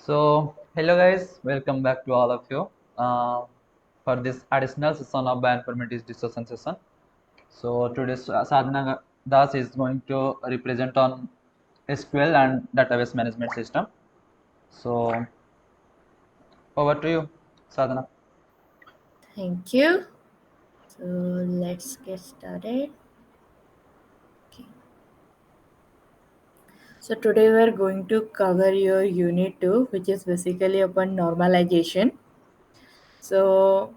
Hello guys, welcome back to all of you for this additional session of bioinformatics discussion session. Today's Sadhana Das is going to represent on SQL and database management system. So, over to you, Sadhana. Thank you. So let's get started. Okay. So today we are going to cover your unit 2, which is basically upon normalization. So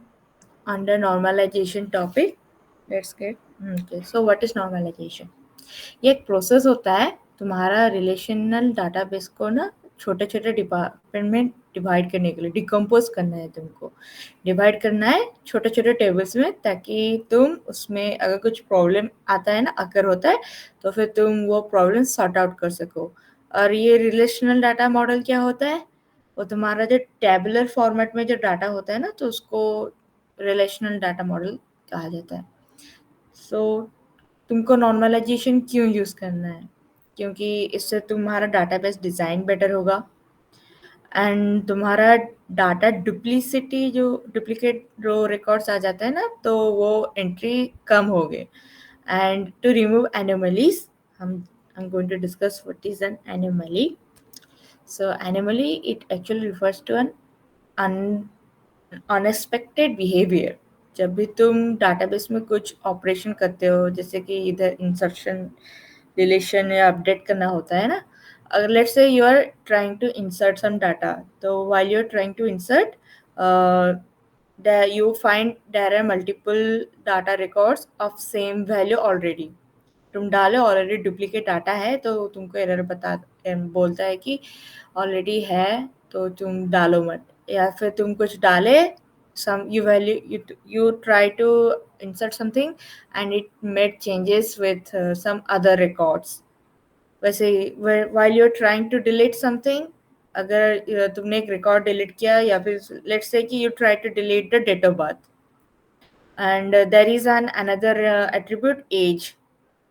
under normalization topic, let's get okay. So what is normalization? ये एक process होता है तुम्हारा relational database को ना छोटे छोटे department में डिवाइड करने के लिए डिकम्पोज करना है तुमको डिवाइड करना है छोटे छोटे टेबल्स में ताकि तुम उसमें अगर कुछ प्रॉब्लम आता है ना अगर होता है तो फिर तुम वो प्रॉब्लम सॉर्ट आउट कर सको और ये रिलेशनल डाटा मॉडल क्या होता है वो तुम्हारा जो टेबुलर फॉर्मेट में जो डाटा होता है ना तो उसको रिलेशनल डाटा मॉडल कहा जाता है सो तुमको नॉर्मलाइजेशन क्यों यूज़ करना है क्योंकि इससे तुम्हारा डाटाबेस डिज़ाइन बेटर होगा एंड तुम्हारा डाटा डुप्लीसिटी जो डुप्लीकेट जो रिकॉर्ड्स आ जाते हैं ना तो वो एंट्री कम हो गए एंड टू रिमूव एनोमलीज हम I'm going to discuss what is an anomaly. So anomaly it actually refers to an unexpected behaviour जब भी तुम डाटाबेस में कुछ ऑपरेशन करते हो जैसे कि इधर इंसर्शन डिलीशन या अपडेट करना होता है ना अगर let's say you are trying to insert some data तो while you are trying to insert you find there are multiple data records of same value already तुम डालो ऑलरेडी डुप्लीकेट डाटा है तो तुमको एरर बोलता है कि ऑलरेडी है तो तुम डालो मत या फिर तुम कुछ डाले you try to insert something and it made changes with some other records वैसे while you're trying to delete something अगर तुमने एक रिकॉर्ड डिलीट किया या फिर लेट्स से कि you try to delete the date of birth and there is another attribute age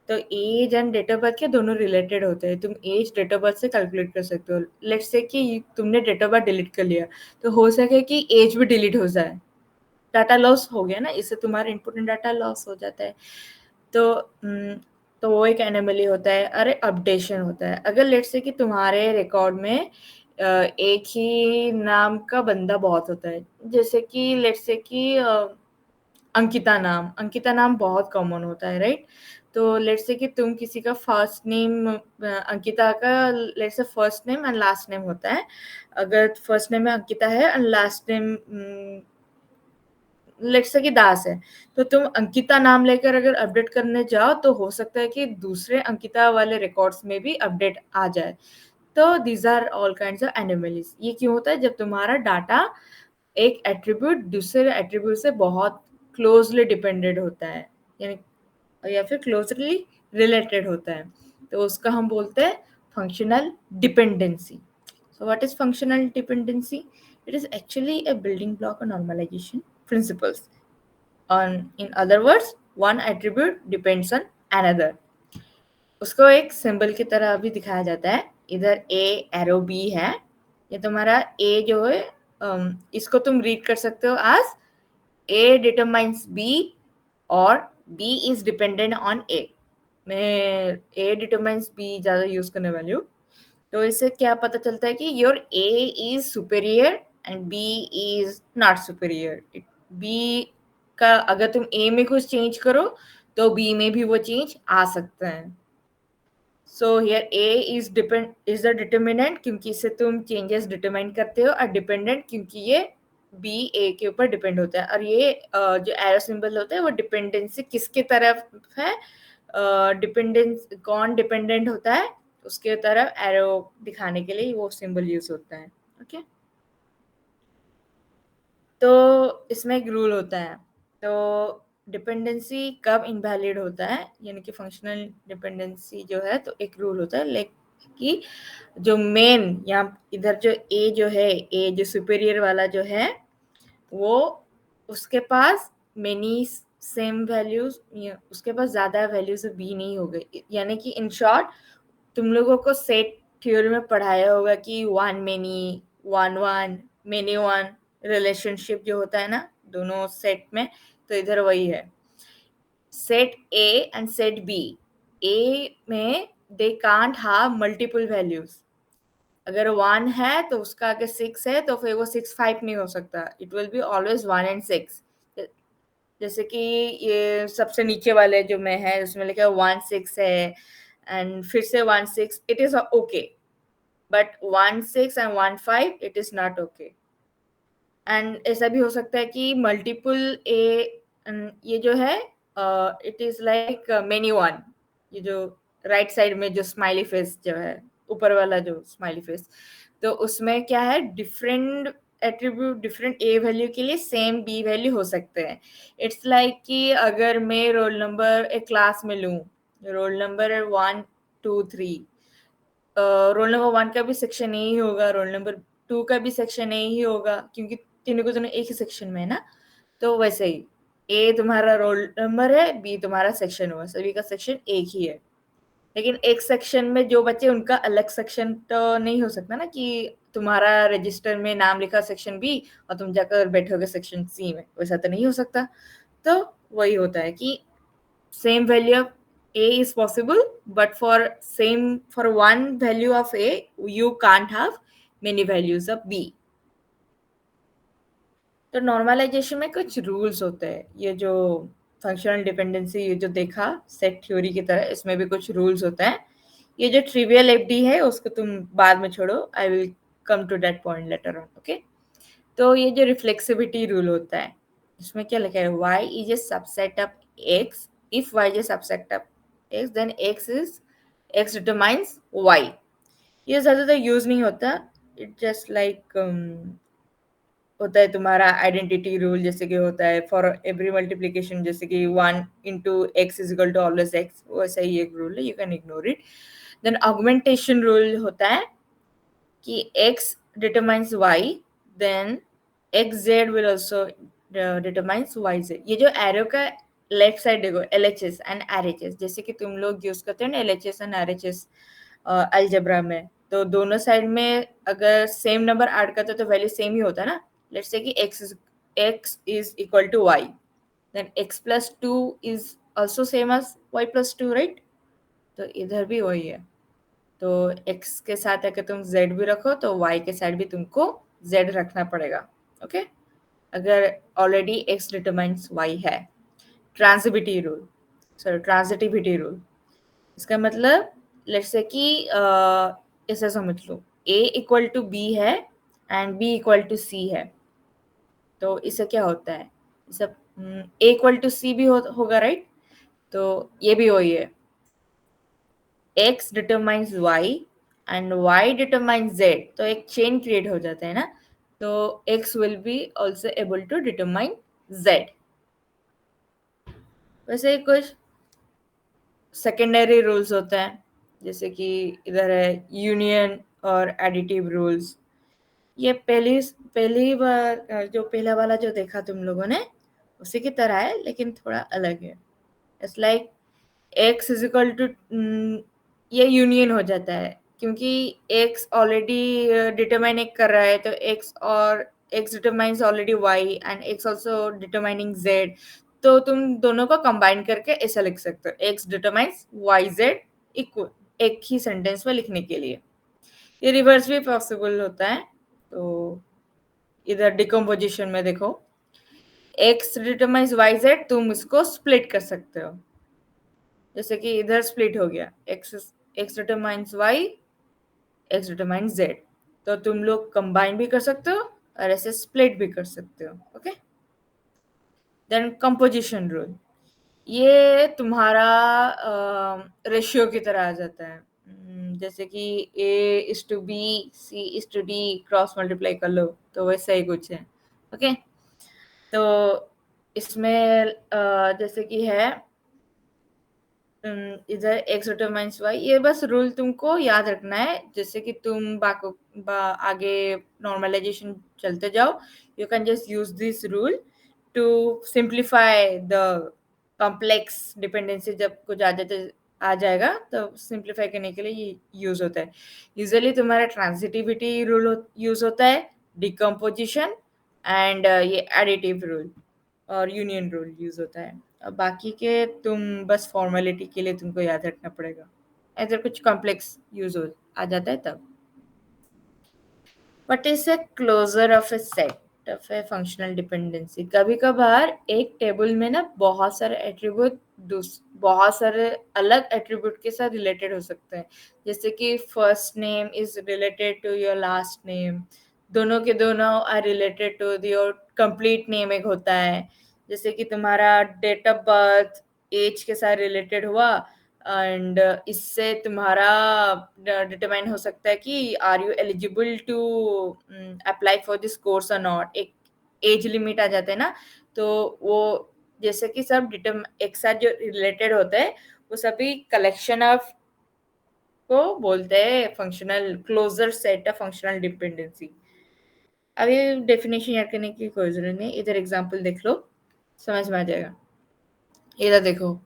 तो age and date of birth के दोनों रिलेटेड होते हैं तुम एज डेट ऑफ बर्थ से कैलकुलेट कर सकते हो लेट्स से कि तुमने डेट ऑफ बर्थ डिलीट कर लिया तो हो सके कि एज भी डिलीट हो जाए डाटा लॉस हो गया ना इससे तुम्हारा इम्पोर्टेंट डाटा लॉस हो जाता है तो तो वो एक एनोमली होता है अरे अपडेशन होता है अगर लेट्स से कि तुम्हारे रिकॉर्ड में एक ही नाम का बंदा बहुत होता है जैसे कि लेट्स से कि अंकिता नाम बहुत कॉमन होता है राइट तो लेट्स से कि तुम किसी का फर्स्ट नेम अंकिता का let's say first name and last name होता है अगर फर्स्ट नेम में अंकिता है and last name let's say कि दास है तो तुम अंकिता नाम लेकर अगर अपडेट करने जाओ तो हो सकता है कि दूसरे अंकिता वाले रिकॉर्ड्स में भी अपडेट आ जाए तो these are all kinds of anomalies ये क्यों होता है जब तुम्हारा डाटा एक एट्रीब्यूट दूसरे एट्रीब्यूट से बहुत क्लोजली डिपेंडेंट होता है यानी या फिर क्लोजली रिलेटेड होता है तो उसका हम बोलते हैं functional dependency so what is functional dependency it is actually a building block of normalization principles on in other words one attribute depends on another उसको एक सिंबल की तरह भी दिखाया जाता है इधर ए एरो बी है ये तुम्हारा ए जो है इसको तुम रीड कर सकते हो as A determines B और B is dependent on A मैं A determines B ज़्यादा यूज करने वाली हूँ तो इससे क्या पता चलता है कि your A is superior and B is not superior B का अगर तुम A में कुछ चेंज करो तो B में भी वो चेंज आ सकता है so here A is the determinant क्योंकि इससे तुम चेंजेस डिटरमाइन करते हो और डिपेंडेंट क्योंकि ये बी ए के ऊपर डिपेंड होता है और ये जो एरो सिंबल होता है वो डिपेंडेंसी किसके तरफ है डिपेंडेंस कौन डिपेंडेंट होता है उसके तरफ एरो दिखाने के लिए वो सिंबल यूज होता है ओके तो इसमें एक रूल होता है तो डिपेंडेंसी कब इनवैलिड होता है यानी कि फंक्शनल डिपेंडेंसी जो है तो एक रूल होता है लाइक कि जो मेन यहाँ इधर जो ए जो है ए जो सुपीरियर वाला जो है वो उसके पास मेनी सेम वैल्यूज उसके पास ज्यादा वैल्यूज बी नहीं हो गई यानी कि इन शॉर्ट तुम लोगों को सेट थ्योरी में पढ़ाया होगा कि one many one one, many one relationship जो होता है ना दोनों सेट में, तो इधर वही है. Set A and set B. A में they can't have multiple values. अगर 1 है तो उसका अगर 6 है तो फिर वो 6 5 नहीं हो सकता. It will be always 1 and 6. जैसे कि ये सबसे नीचे वाले जो में है उसमें लिखा 1 6 है एंड फिर से 1 6, it is okay. But 1 6 and 1 5 it is not okay. And ऐसा भी हो सकता है कि मल्टीपल ए, ये जो है it is like many one. ये जो राइट साइड में जो स्माइली फेस जो है, ऊपर वाला जो स्माइली फेस, तो उसमें क्या है, डिफरेंट एट्रीब्यूट डिफरेंट ए वैल्यू के लिए सेम बी वैल्यू हो सकते हैं. इट्स लाइक कि अगर मैं रोल नंबर एक क्लास में लूँ, रोल नंबर 1 2 3, रोल नंबर 1 का भी सेक्शन ए ही होगा, रोल नंबर 2 का भी सेक्शन ए ही होगा, क्योंकि तीनों को दोनों एक ही सेक्शन में है ना. तो वैसे ही ए तुम्हारा रोल नंबर है, बी तुम्हारा सेक्शन हुआ, सभी का सेक्शन एक ही है. लेकिन एक सेक्शन में जो बच्चे उनका अलग सेक्शन तो नहीं हो सकता ना, कि तुम्हारा रजिस्टर में नाम लिखा सेक्शन बी और तुम जाकर बैठोगे सेक्शन सी में, वैसा तो नहीं हो सकता. तो वही होता है कि same value of a is possible, but for one value of a you can't have many values of b. तो नॉर्मलाइजेशन में कुछ रूल्स होते हैं. ये जो फंक्शनल डिपेंडेंसी, ये जो देखा सेट थ्योरी की तरह, इसमें भी कुछ रूल्स होते हैं. ये जो ट्रिवियल एफडी है उसको तुम बाद में छोड़ो, I will come to that point later on. Okay, तो ये जो रिफ्लेक्सिविटी रूल होता है, इसमें क्या लिखा है, y is a subset of x. if y is a subset of x, then x determines y. ये ज़्यादातर यूज नहीं होता. इट जस्ट लाइक होता है तुम्हारा आइडेंटिटी रूल, जैसे कि होता है फॉर एवरी मल्टीप्लीकेशन, जैसे कि 1 into x is equal to always x, वैसा ही एक रूल है, you can ignore it. Then augmentation rule होता है कि x determines y, then xz will also determines yz. ये जो एरो का लेफ्ट साइड देखो, LHS एंड RHS, जैसे कि तुम लोग यूज करते हो ना LHS एंड RHS अलजेब्रा में, तो दोनों साइड में अगर सेम नंबर ऐड करते हो तो वैल्यू सेम ही होता है ना. लेट्स से कि x is equal to y, then x plus 2 is also same as y plus 2, right? तो इधर भी वही है. तो x के साथ अगर तुम z भी रखो तो y के साइड भी तुमको z रखना पड़ेगा. ओके, अगर ऑलरेडी x डिटरमाइंस y है. ट्रांसिटिविटी रूल, ट्रांसिटिविटी रूल, इसका मतलब लेट्स से कि ऐसा समझ लो a इक्वल टू b है and b equal to c है. तो इससे क्या होता है, सब a इक्वल टू c भी होगा, राइट? तो ये भी वही है, x determines y and y determines z. तो एक चेन क्रिएट हो जाता है ना. तो x will be also able to determine z. वैसे ही कुछ सेकेंडरी रूल्स होते हैं, जैसे कि इधर है यूनियन और एडिटिव रूल्स. ये पहली बार जो पहला वाला जो देखा तुम लोगों ने उसी की तरह है, लेकिन थोड़ा अलग है. It's like x is equal to, ये यूनियन हो जाता है क्योंकि x ऑलरेडी डिटरमाइन कर रहा है, तो x determines already y and x also determining z. तो तुम दोनों को कंबाइन करके ऐसा लिख सकते हो, x डिटरमाइंस yz इक्वल, एक ही सेंटेंस में लिखने के लिए. ये रिवर्स भी पॉसिबल होता है. तो इधर डिकम्पोजिशन में देखो, x डिटरमाइंस yz, तुम इसको स्प्लिट कर सकते हो. जैसे कि इधर स्प्लिट हो गया, x determines y, x determines z. तो तुम लोग कंबाइन भी कर सकते हो और ऐसे स्प्लिट भी कर सकते हो. ओके, देन कंपोजिशन रूल, ये तुम्हारा रेशियो की तरह आ जाता है. जैसे कि a is to b, c is to d, cross multiply कर लो, तो वैसा ही कुछ है. ओके, तो इसमें जैसे कि है इधर x डिटरमाइंस y, ये बस रूल तुमको याद रखना है. जैसे कि तुम आगे नॉर्मलाइजेशन चलते जाओ, you can just use this rule to simplify the complex dependency. जब कुछ आ जाते आ जाएगा, तो सिंप्लीफाई करने के लिए ये यूज होता है। यूजुअली तुम्हारा ट्रांजिटिविटी रूल यूज होता है, डिकम्पोजिशन एंड ये एडिटिव रूल और यूनियन रूल यूज होता है। अब बाकी के तुम बस फॉर्मेलिटी के लिए तुमको याद रखना पड़ेगा, अगर कुछ कॉम्प्लेक्स यूज हो आ जाता है तब। What is a closure of a set of a functional dependency? कभी कभार एक टेबल में ना बहुत सारे एट्रीब्यूट बहुत सारे अलग एट्रीब्यूट के साथ रिलेटेड हो सकते हैं। जैसे कि first name is related to your last name, दोनों के दोनों are related to your complete name एक होता है। जैसे कि तुम्हारा डेट ऑफ बर्थ एज के साथ रिलेटेड हुआ, एंड इससे तुम्हारा डिटरमाइन हो सकता है कि are you eligible to apply for this course और नॉट। एक एज लिमिट आ जाता है ना, तो वो जैसे कि सब एक साथ जो रिलेटेड होते हैं वो सभी कलेक्शन ऑफ को बोलते हैं functional closure set of functional dependency. अब ये डेफिनेशन याद करने की कोई जरूरत नहीं, इधर एग्जांपल देख लो, समझ में आ जाएगा। इधर देखो,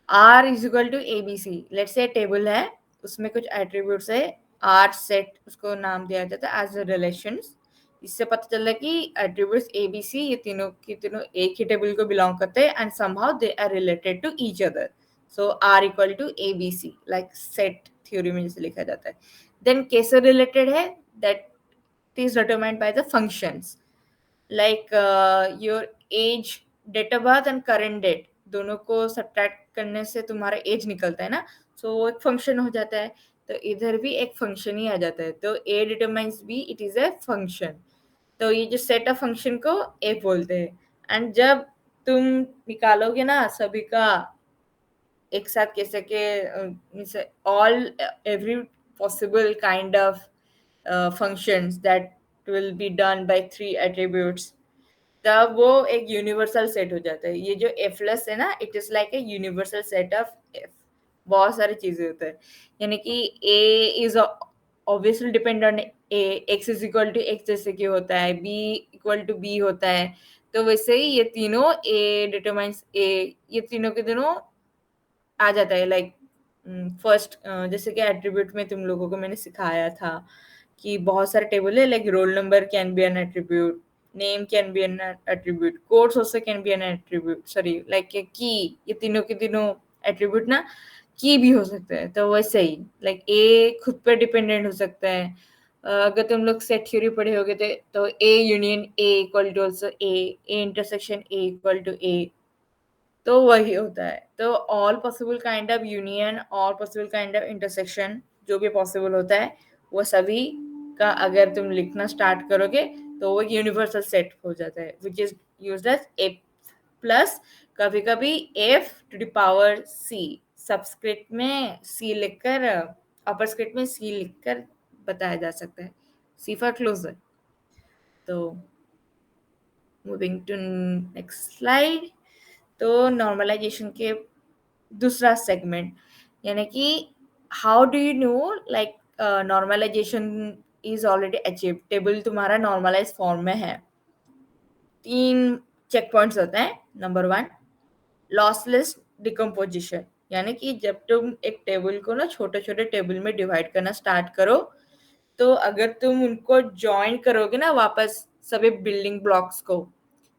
R is equal to ABC, let's say table है, उसमें कुछ एट्रीब्यूट्स है, R सेट उसको नाम दिया जाता है एज रिलेशंस। इससे पता चल रहा है कि एट्रीब्यूट्स ABC ये तीनों के तीनों एक ही टेबल को बिलोंग करते हैं and somehow they are related to each other. So R equal to ABC, like set theory में जैसे लिखा जाता है। देन कैसे रिलेटेड है, that is determined by the functions, like your age, date of birth and current date, दोनों को subtract करने से तुम्हारा एज निकलता है ना, सो वो एक फंक्शन हो जाता है। तो इधर भी एक फंक्शन ही आ जाता है, तो A determines B, it is a function. तो ये जो सेट ऑफ फंक्शन को ए बोलते हैं। एंड जब तुम निकालोगे ना सभी का एक साथ कैसे के all every possible kind of functions that will be done by 3 attributes, तब वो एक यूनिवर्सल सेट हो जाता है। ये जो एफ प्लस है ना, it is like a universal set of F. बहुत सारी चीजें होता है, यानी कि A is obviously depend on A, X is equal to X जैसे कि होता है, बी इक्वल टू बी होता है। तो वैसे ही ये तीनों ए डिटरमाइंस ए, ये तीनों के तीनों आ जाता है। लाइक फर्स्ट जैसे कि एट्रीब्यूट में तुम लोगों को मैंने सिखाया था कि बहुत सारे टेबल है, like roll number can be N attribute, name can be N attribute, codes also can be N attribute, sorry like की, ये तीनों के तीनों एट्रीब्यूट ना की भी हो सकता है। तो वैसे ही लाइक ए खुद पर डिपेंडेंट हो सकता है। अगर तुम लोग सेट थ्योरी पढ़े होगे तो A union A equal to also A intersection A equal to A, तो वही होता है। तो all possible kind of union, all possible kind of intersection जो भी पॉसिबल होता है वो सभी का अगर तुम लिखना स्टार्ट करोगे तो वो यूनिवर्सल सेट हो जाता है, which is used as a plus, कभी कभी F to the power C, subscript में सी लिखकर, अपर स्क्रिप्ट में सी लिखकर बताया जा सकता है, सी फॉर क्लोजर। तो मूविंग टू नेक्स्ट स्लाइड, तो नॉर्मलाइजेशन के दूसरा सेगमेंट, यानी कि how do you know like normalization is already achieve, table तुम्हारा नॉर्मलाइज फॉर्म में है। 3 चेक पॉइंट्स होते हैं। नंबर 1, लॉसलेस डिकम्पोजिशन, यानी कि जब तुम एक टेबल को ना छोटे छोटे टेबल में डिवाइड करना स्टार्ट करो, तो अगर तुम उनको ज्वाइन करोगे ना वापस सभी बिल्डिंग ब्लॉक्स को,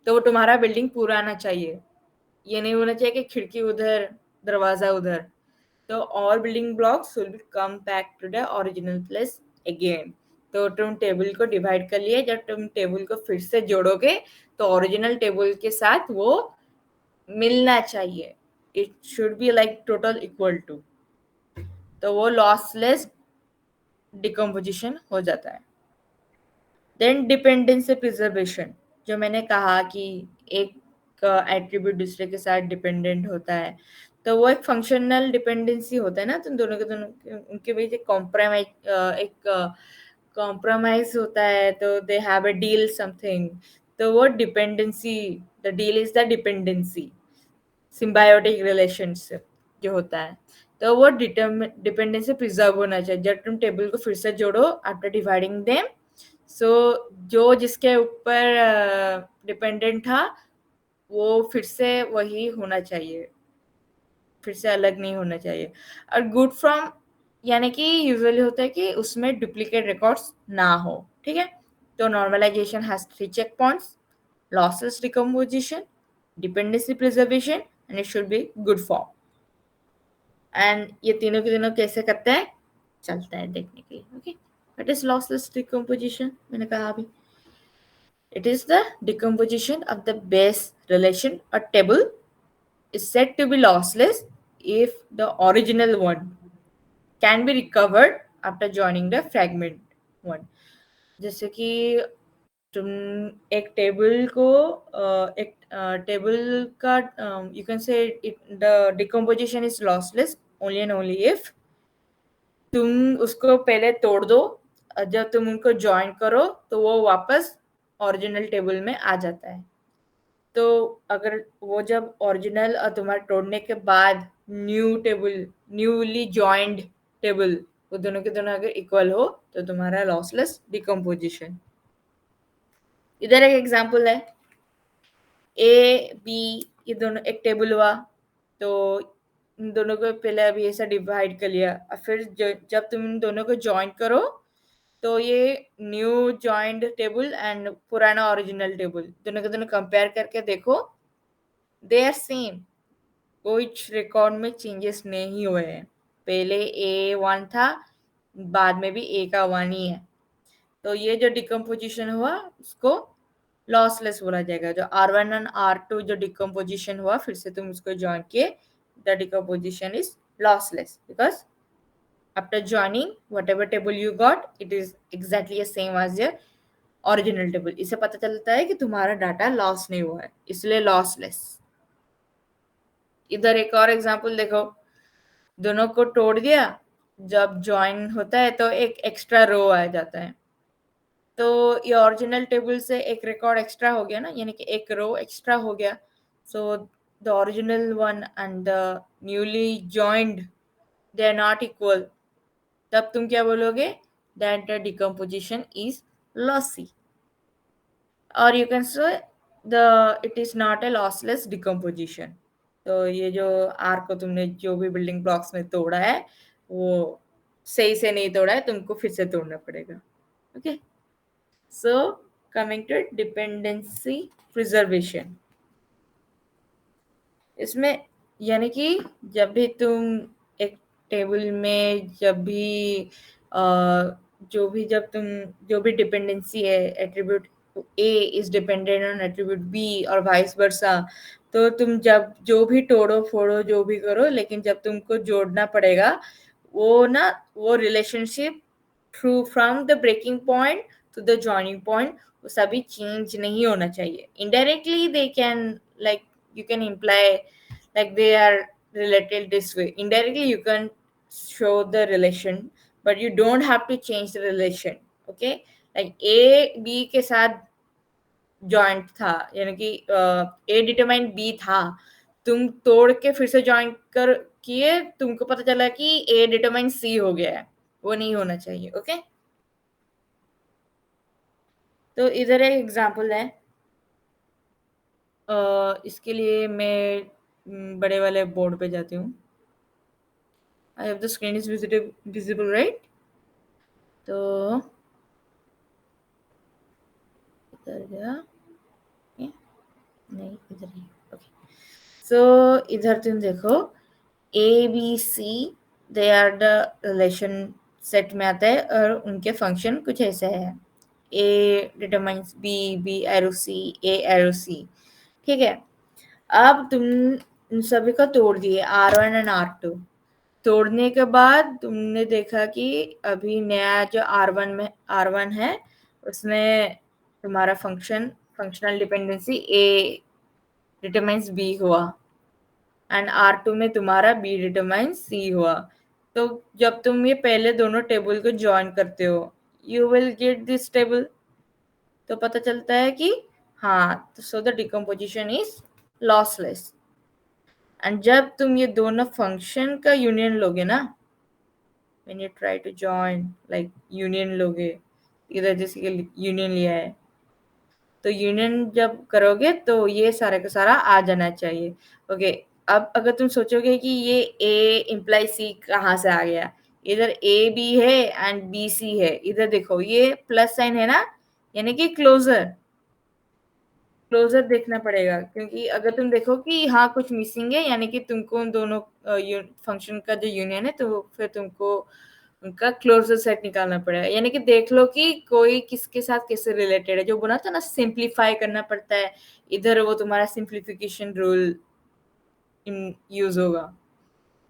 तो वो तुम्हारा बिल्डिंग पूरा आना चाहिए। ये नहीं होना चाहिए कि खिड़की उधर दरवाजा उधर। तो all building blocks will be come back to the original place again. तो तुम टेबल को डिवाइड कर लिए, जब तुम टेबल को फिर से जोड़ोगे तो ओरिजिनल टेबल के साथ वो मिलना चाहिए, it should be like total equal to, तो वो लॉसलेस डिकम्पोजिशन हो जाता है। देन डिपेंडेंसी प्रिजर्वेशन, जो मैंने कहा कि एक एट्रीब्यूट दूसरे के साथ डिपेंडेंट होता है, तो वो एक फंक्शनल डिपेंडेंसी होता है ना, तुम दोनों के दोनों उनके बीच एक कॉम्प्रोमाइज होता है, तो they have a deal something, तो वो dependency, the deal is the dependency, symbiotic relationship जो होता है। तो वो डिपेंडेंसी प्रिजर्व होना चाहिए जब तुम टेबल को फिर से जोड़ो आफ्टर डिवाइडिंग देम। सो जो जिसके ऊपर डिपेंडेंट था वो फिर से वही होना चाहिए। फिर से अलग नहीं होना चाहिए। और गुड फ्रॉम यानी कि यूजुअली होता है कि उसमें डुप्लीकेट रिकॉर्ड्स ना हो, ठीक है। तो normalization has 3 check points, lossless decomposition, dependency preservation, and it should be good form। And ये तीनों के तीनों कैसे करते हैं चलता है देखने के लिए। Okay, what is lossless decomposition? मैंने कहा अभी, it is the decomposition of the base relation or table is said to be lossless if the original one can be recovered after joining the fragment one। जैसे कि तुम एक table को एक table का you can say the decomposition is lossless only and only if तुम उसको पहले तोड़ दो, जब तुम उनको ज्वाइन करो तो वो वापस ओरिजिनल टेबल में आ जाता है। तो अगर वो जब ओरिजिनल और तुम्हारे तोड़ने के बाद new table, newly joined table, वो दोनों के दोनों अगर इक्वल हो तो तुम्हारा लॉसलेस डिकम्पोजिशन। इधर एक एग्जांपल है, ए बी ये दोनों एक टेबल हुआ, तो इन दोनों को पहले अभी ऐसा डिवाइड कर लिया, और फिर जब तुम इन दोनों को ज्वाइन करो तो ये न्यू ज्वाइंड टेबल एंड पुराना ओरिजिनल टेबल दोनों के दोनों कंपेयर करके देखो, दे आर सेम, कोई रिकॉर्ड में चेंजेस नहीं हुए हैं। पहले ए 1 था, बाद में भी ए का 1 ही है, तो ये जो डिकम्पोजिशन हुआ उसको लॉसलेस बोला जाएगा। जो R1 और R2 जो डिकम्पोजिशन हुआ फिर से तुम उसको ज्वाइन किए, the decomposition is lossless because after joining whatever table you got it is exactly same as your original table. इससे पता चलता है कि तुम्हारा डाटा लॉस नहीं हुआ है, इसलिए लॉसलेस। इधर एक और एग्जांपल देखो, दोनों को तोड़ दिया, जब ज्वाइन होता है तो एक एक्स्ट्रा रो आ जाता है, तो ये ओरिजिनल टेबल से एक रिकॉर्ड एक्स्ट्रा हो गया ना, यानी कि एक रो एक्स्ट्रा हो गया। So the original one and the newly joined they are not equal, तब तुम क्या बोलोगे? That the decomposition is lossy, और you can say the it is not a lossless decomposition. तो ये जो आर को तुमने जो भी बिल्डिंग ब्लॉक्स में तोड़ा है वो सही से नहीं तोड़ा है, तुमको फिर से तोड़ना पड़ेगा। Okay, so coming to dependency preservation, इसमें यानी कि जब भी तुम एक टेबल में जो भी डिपेंडेंसी है, attribute A is dependent on attribute B और वाइस वर्सा, तो तुम जब जो भी तोड़ो फोड़ो जो भी करो, लेकिन जब तुमको जोड़ना पड़ेगा वो relationship through from the breaking point to the joining point वो सभी चेंज नहीं होना चाहिए। Indirectly they can like you can imply like they are related this way. Indirectly you can show the relation, but you don't have to change the relation। okay, like a b के साथ joint था, यानी कि ए determine B था, तुम तोड़ के फिर से ज्वाइन कर किए, तुमको पता चला कि ए डिटरमाइन सी हो गया है, वो नहीं होना चाहिए। ओके, तो इधर एक एग्जांपल है, इसके लिए मैं बड़े वाले बोर्ड पे जाती हूँ। I have the screen is visible right? तो इधर गया, नहीं इधर ही। ओके, सो इधर तुम देखो A B C they are the relation set में आता है, और उनके फंक्शन कुछ ऐसे है, A determines B, B arrow C, A arrow C. ठीक है, अब तुम इन सभी को तोड़ दिए R1 एंड R2, तोड़ने के बाद तुमने देखा कि अभी नया जो R1 है उसमें तुम्हारा फंक्शनल डिपेंडेंसी ए डिटरमाइंस बी हुआ, एंड R2 में तुम्हारा बी डिटरमाइंस सी हुआ। तो जब तुम ये पहले दोनों टेबल को ज्वाइन करते हो you will get this table, तो पता चलता है कि हाँ, so the decomposition is lossless. And जब तुम ये दोनों फंक्शन का यूनियन लोगे ना, when you try to join like union लोगे, इधर जैसे कि यूनियन लिया है, तो यूनियन जब करोगे तो ये सारा का सारा आ जाना चाहिए। ओके, अब अगर तुम सोचोगे कि ये ए इम्प्लाई सी कहाँ से आ गया, इधर ए बी है एंड बी सी है, इधर देखो ये प्लस साइन है ना, यानी कि क्लोजर क्लोजर देखना पड़ेगा, क्योंकि अगर तुम देखो कि हाँ कुछ मिसिंग है, यानी कि तुमको उन दोनों फंक्शन का जो यूनियन है, तो फिर तुमको उनका क्लोजर सेट निकालना पड़ेगा। यानी कि देख लो कि कोई किसके साथ कैसे रिलेटेड है। जो बोला था ना सिंप्लीफाई करना पड़ता है, इधर वो तुम्हारा सिंप्लीफिकेशन रूल यूज होगा।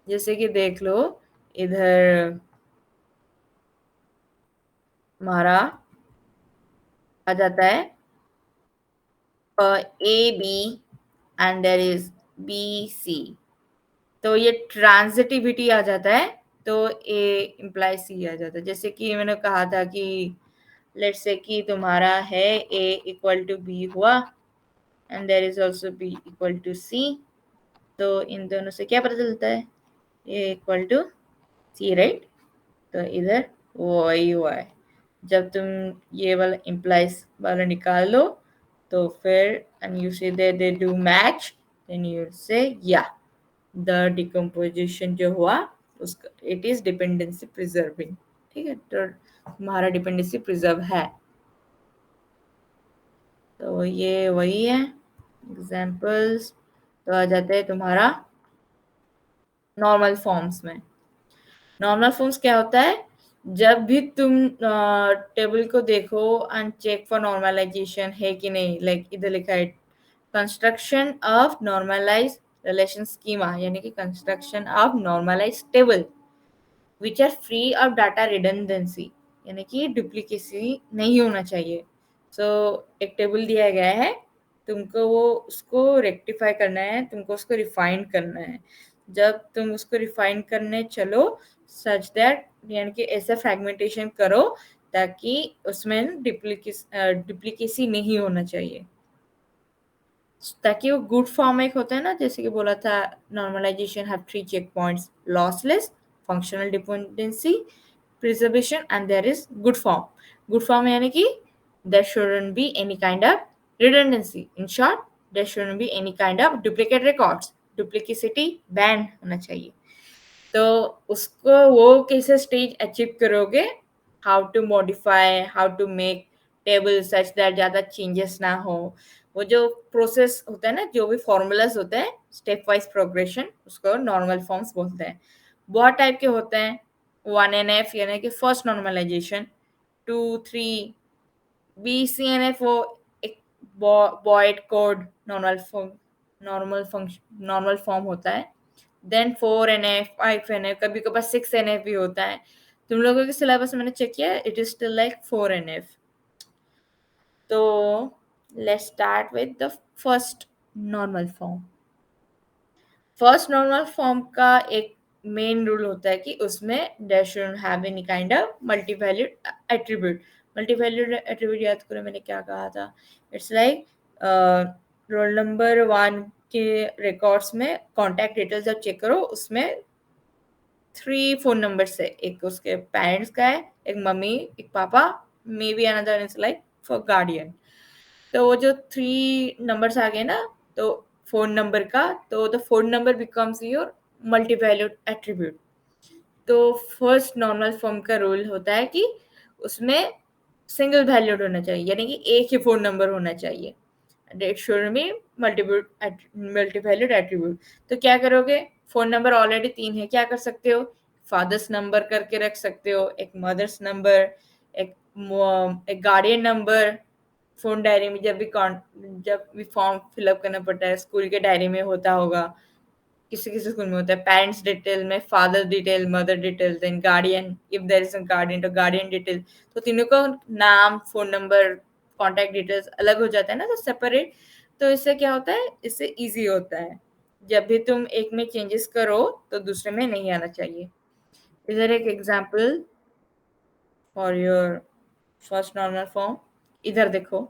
जैसे कि देख लो, इधर हमारा आ जाता है A B and there is B C, तो ये ट्रांजिटिविटी आ जाता है, तो ए इम्प्लाई सी आ जाता है। जैसे कि मैंने कहा था कि लेट्स से कि तुम्हारा है ए इक्वल टू बी हुआ and there is also B equal to C, तो इन दोनों से क्या पता चलता है, A equal to C, right. तो इधर वही हुआ है। जब तुम ये वाला इम्प्लाइज वाला निकाल लो, तो फिर and you say they do match, then you say या द डिकम्पोजिशन जो हुआ उसका इट इज डिपेंडेंसी प्रिजर्विंग। ठीक है, तो तुम्हारा डिपेंडेंसी प्रिजर्व है। तो ये वही है एग्जाम्पल्स। तो आ जाते हैं तुम्हारा नॉर्मल फॉर्म्स में। नॉर्मल फॉर्म्स क्या होता है, जब भी तुम टेबल को देखो एंड चेक फॉर नॉर्मलाइजेशन है कि नहीं, लाइक इधर लिखा है construction of normalize relation schema, यानी कि construction of normalize table which are free of data redundancy, यानी कि डुप्लीकेसी नहीं होना चाहिए। सो एक टेबल दिया गया है, तुमको वो उसको रेक्टिफाई करना है, तुमको उसको रिफाइन करना है। जब तुम उसको रिफाइन करने चलो सच दैट, यानी कि ऐसा फ्रैगमेंटेशन करो ताकि उसमें डुप्लीकेसी नहीं होना चाहिए, ताकि वो गुड फॉर्म एक होता है ना, जैसे कि बोला था normalization have 3 check points, lossless, functional dependency, preservation and there is good form. Good form यानी कि there shouldn't be any kind of redundancy, in short there shouldn't be any kind of duplicate records, duplicacity ban होना चाहिए। तो उसको वो कैसे stage achieve करोगे, how to modify, how to make table such that ज़्यादा चेंजेस ना हो, वो जो प्रोसेस होता है ना, जो भी फॉर्मूलाज होते हैं स्टेप वाइज प्रोग्रेशन, उसको नॉर्मल फॉर्म्स बोलते हैं। बहुत टाइप के होते हैं, 1NF यानी कि फर्स्ट नॉर्मलाइजेशन, 2 3 BCNF वो एक बॉयड कोड नॉर्मल फॉर्म होता है। देन 4NF 5NF, कभी कभार 6NF भी होता है। तुम लोगों के सिलेबस में मैंने चेक किया, it is still like 4NF। तो let's start with the first normal form. First normal form का एक मेन रूल होता है कि उसमें there shouldn't have any kind of multi valued attribute. Multi valued attribute याद करो मैंने क्या कहा था, इट्स लाइक रोल नंबर 1 के रिकॉर्ड्स में कॉन्टैक्ट डिटेल्स जब चेक करो, उसमें 3 फोन नंबर्स है, एक उसके पेरेंट्स का है, एक मम्मी, एक पापा, may be another is like for guardian. तो वो जो 3 नंबर्स आ गए ना, तो फोन नंबर का, तो the phone number becomes your multi valued attribute. तो फर्स्ट नॉर्मल फॉर्म का रूल होता है कि उसमें सिंगल वैल्यूड होना चाहिए, यानी कि एक ही फोन नंबर होना चाहिए, it should B multi valued attribute. तो क्या करोगे, फोन नंबर ऑलरेडी 3 है, क्या कर सकते हो, फादर्स नंबर करके रख सकते हो, एक मदर्स नंबर, एक एक गार्डियन नंबर। फोन डायरी में जब भी फॉर्म फिलअप करना पड़ता है, स्कूल के डायरी में होता होगा, किसी किसी स्कूल में होता है, पेरेंट्स डिटेल में father detail, mother detail, then guardian if there is a guardian, तो गार्डियन डिटेल। तो तीनों का नाम, फोन नंबर, कॉन्टैक्ट डिटेल्स अलग हो जाता है ना, तो सेपरेट। तो इससे क्या होता है, इससे इजी होता है, जब भी तुम एक में चेंजेस करो तो दूसरे में नहीं आना चाहिए। इधर एक example for your first normal form, इधर देखो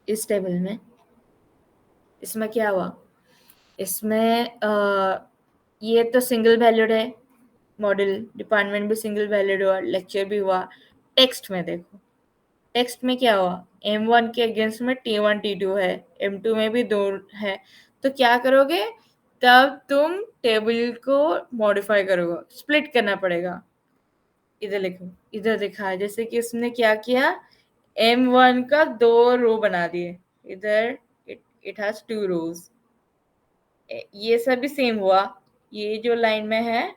इस टेबल में, इसमें क्या हुआ, इसमें ये तो सिंगल वैल्यूड है, मॉडल डिपार्टमेंट भी सिंगल वैल्यूड हुआ, लेक्चर भी हुआ। टेक्स्ट में देखो, टेक्स्ट में क्या हुआ, M1 के अगेंस्ट में T1 T2 है, M2 में भी 2 है, तो क्या करोगे, तब तुम टेबल को मॉडिफाई करोगे, स्प्लिट करना पड़ेगा। इधर लिखो, इधर दिखा है जैसे कि उसने क्या किया, M1 का 2 रो बना दिए, इधर इट हैज 2 रोज। ये सब भी सेम हुआ, ये जो लाइन में है,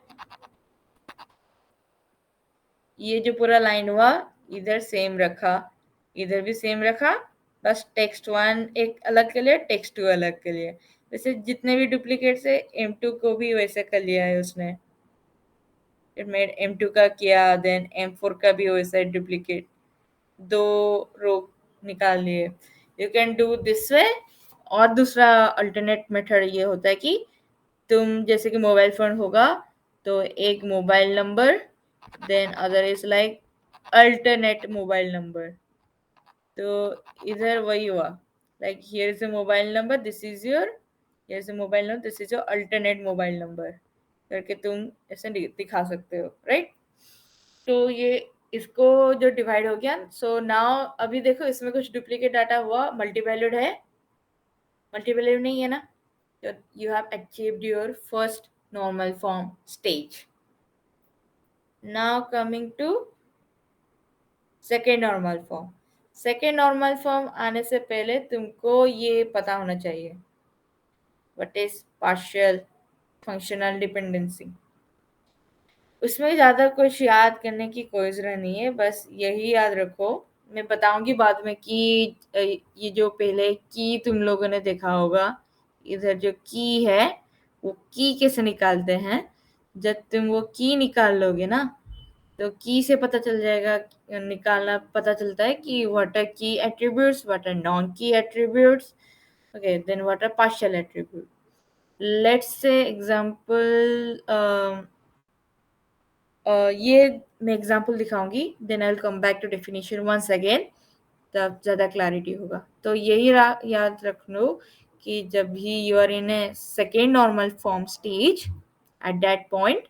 ये जो पूरा लाइन हुआ, इधर सेम रखा, इधर भी सेम रखा, बस टेक्स्ट 1 एक अलग के लिए, टेक्स्ट 2 अलग के लिए। वैसे जितने भी डुप्लीकेट से M2 को भी वैसे कर लिया है उसने, इट मेड M2 का किया, देन M4 का भी वैसा डुप्लीकेट 2 रो निकाल लिए। You can do this way. और दूसरा अल्टरनेट मेथड ये होता है कि तुम जैसे कि मोबाइल फोन होगा तो एक mobile number, then other is like alternate mobile number. तो इधर वही हुआ, like here is a mobile number, this is your, here is a mobile number, this is your alternate mobile number करके तुम ऐसे दिखा सकते हो, राइट। तो ये इसको जो डिवाइड हो गया, सो नाउ अभी देखो इसमें कुछ डुप्लीकेट डाटा हुआ, मल्टी वैल्यूड है, मल्टी वैल्यूड नहीं है ना, तो you have achieved your first normal form stage. Now coming to second normal form. Second normal form आने से पहले तुमको ये पता होना चाहिए, what is partial functional dependency. उसमें ज़्यादा कुछ याद करने की कोई ज़रूरत नहीं है, बस यही याद रखो, मैं बताऊंगी बाद में कि ये जो पहले की तुम लोगों ने देखा होगा, इधर जो की है वो की कैसे निकालते हैं। जब तुम वो की निकाल लोगे ना, तो की से पता चल जाएगा, निकालना पता चलता है कि what are key attributes, what are non key attributes, okay, then what are partial attribute. Let's say example, ये मैं एग्जांपल दिखाऊंगी, then I will come back to definition once again, तब ज़्यादा क्लैरिटी होगा। तो यही याद रख लो कि जब भी you are in a second normal form stage, at that point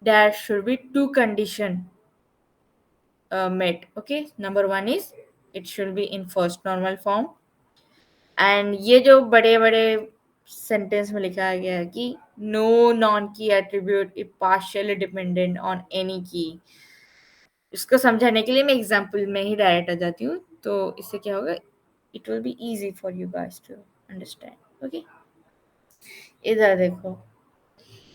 there should be two condition met. Okay, number one is it should be in first normal form, and ये जो बड़े बड़े सेंटेंस में लिखा गया है कि no non key attribute is partially dependent on any key, इसको समझाने के लिए मैं एग्जांपल में ही डायरेक्ट आ जाती हूँ, तो इससे क्या होगा, it will be easy for you guys to understand. Okay, इधर देखो,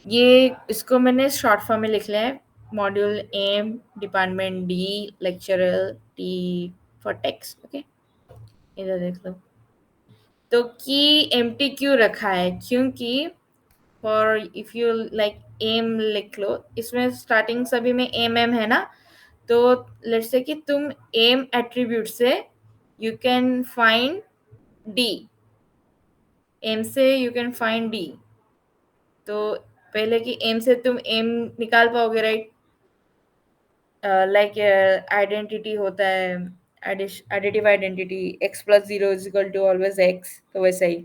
ये इसको मैंने शॉर्ट फॉर्म में लिख लिया है, module M department D lecture L T for text. Okay, इधर देख लो, तो की एम्प्टी क्यों रखा है, क्योंकि for if you like M लिख लो, इसमें स्टार्टिंग सभी में एम है ना, तो लेट्स से कि तुम एम एट्रीब्यूट से you can find D, M से यू कैन फाइंड डी, तो पहले कि एम से तुम एम निकाल पाओगे, राइट। लाइक आइडेंटिटी होता है, additive identity x plus 0 is equal to always x, तो वैसा ही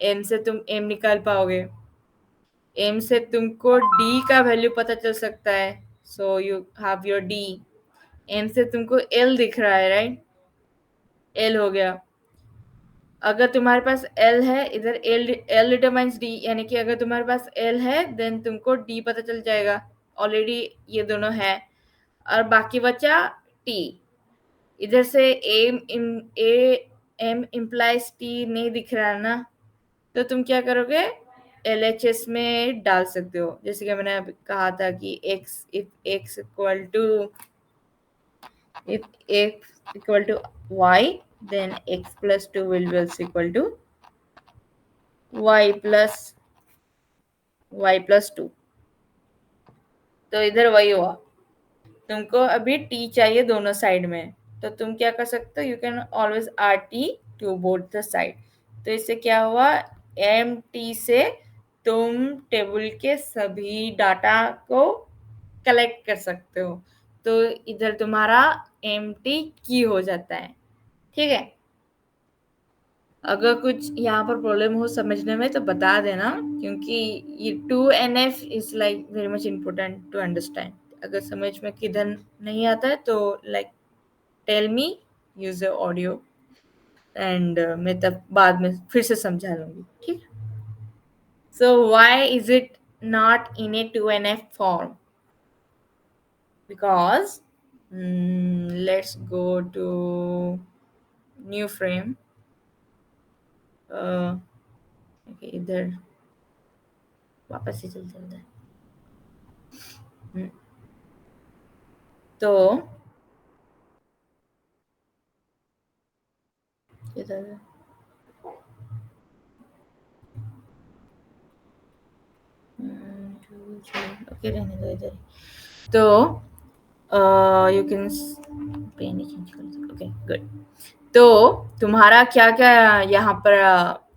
एम से तुम एम निकाल पाओगे, एम से तुमको डी का वैल्यू पता चल सकता है, so you have your D. M से तुमको एल दिख रहा है, राइट, एल हो गया। अगर तुम्हारे पास एल है, इधर एल एल डिटरमाइंस डी, यानी कि अगर तुम्हारे पास एल है देन तुमको डी पता चल जाएगा, ऑलरेडी ये दोनों है, और बाकी बचा टी। इधर से एम इम्प्लाइज टी नहीं दिख रहा है ना, तो तुम क्या करोगे, LHS में डाल सकते हो, जैसे कि मैंने अभी कहा था कि x if x equal to y, then x plus 2 will be also equal to y plus 2। तो इधर वही हुआ, तुमको अभी टी चाहिए दोनों साइड में, तो तुम क्या कर सकते हो, you can always R T to both the side. तो इससे क्या हुआ, एम टी से तुम टेबल के सभी डाटा को कलेक्ट कर सकते हो, तो इधर तुम्हारा एम टी की हो जाता है, ठीक है। अगर कुछ यहाँ पर प्रॉब्लम हो समझने में तो बता देना, क्योंकि ये 2NF is like very much important to understand. अगर समझ में किधर नहीं आता है तो like tell me, use the audio. And मैं तब बाद में फिर से समझा लूंगी, ठीक। So why is it not in a 2NF form? Because let's go to new frame. Okay, इधर वापस से चलते हैं। तो इधर ओके, रहने दो इधर। तो यू कैन पेन चेंज कर दो। Okay, good. तो तुम्हारा क्या क्या यहाँ पर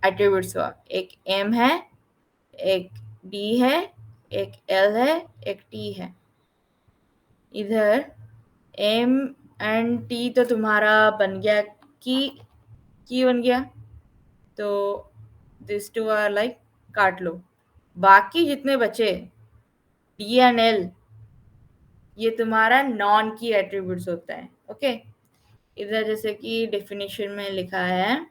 एट्रीब्यूट्स हुआ? एक एम है, एक डी है, एक एल है, एक टी है। इधर एम एंड टी तो तुम्हारा बन गया की बन गया। तो दिस टू आर लाइक काट लो। बाकी जितने बचे डी एंड एल, ये तुम्हारा नॉन की एट्रीब्यूट्स होता है। ओके, इधर जैसे कि डेफिनेशन में लिखा है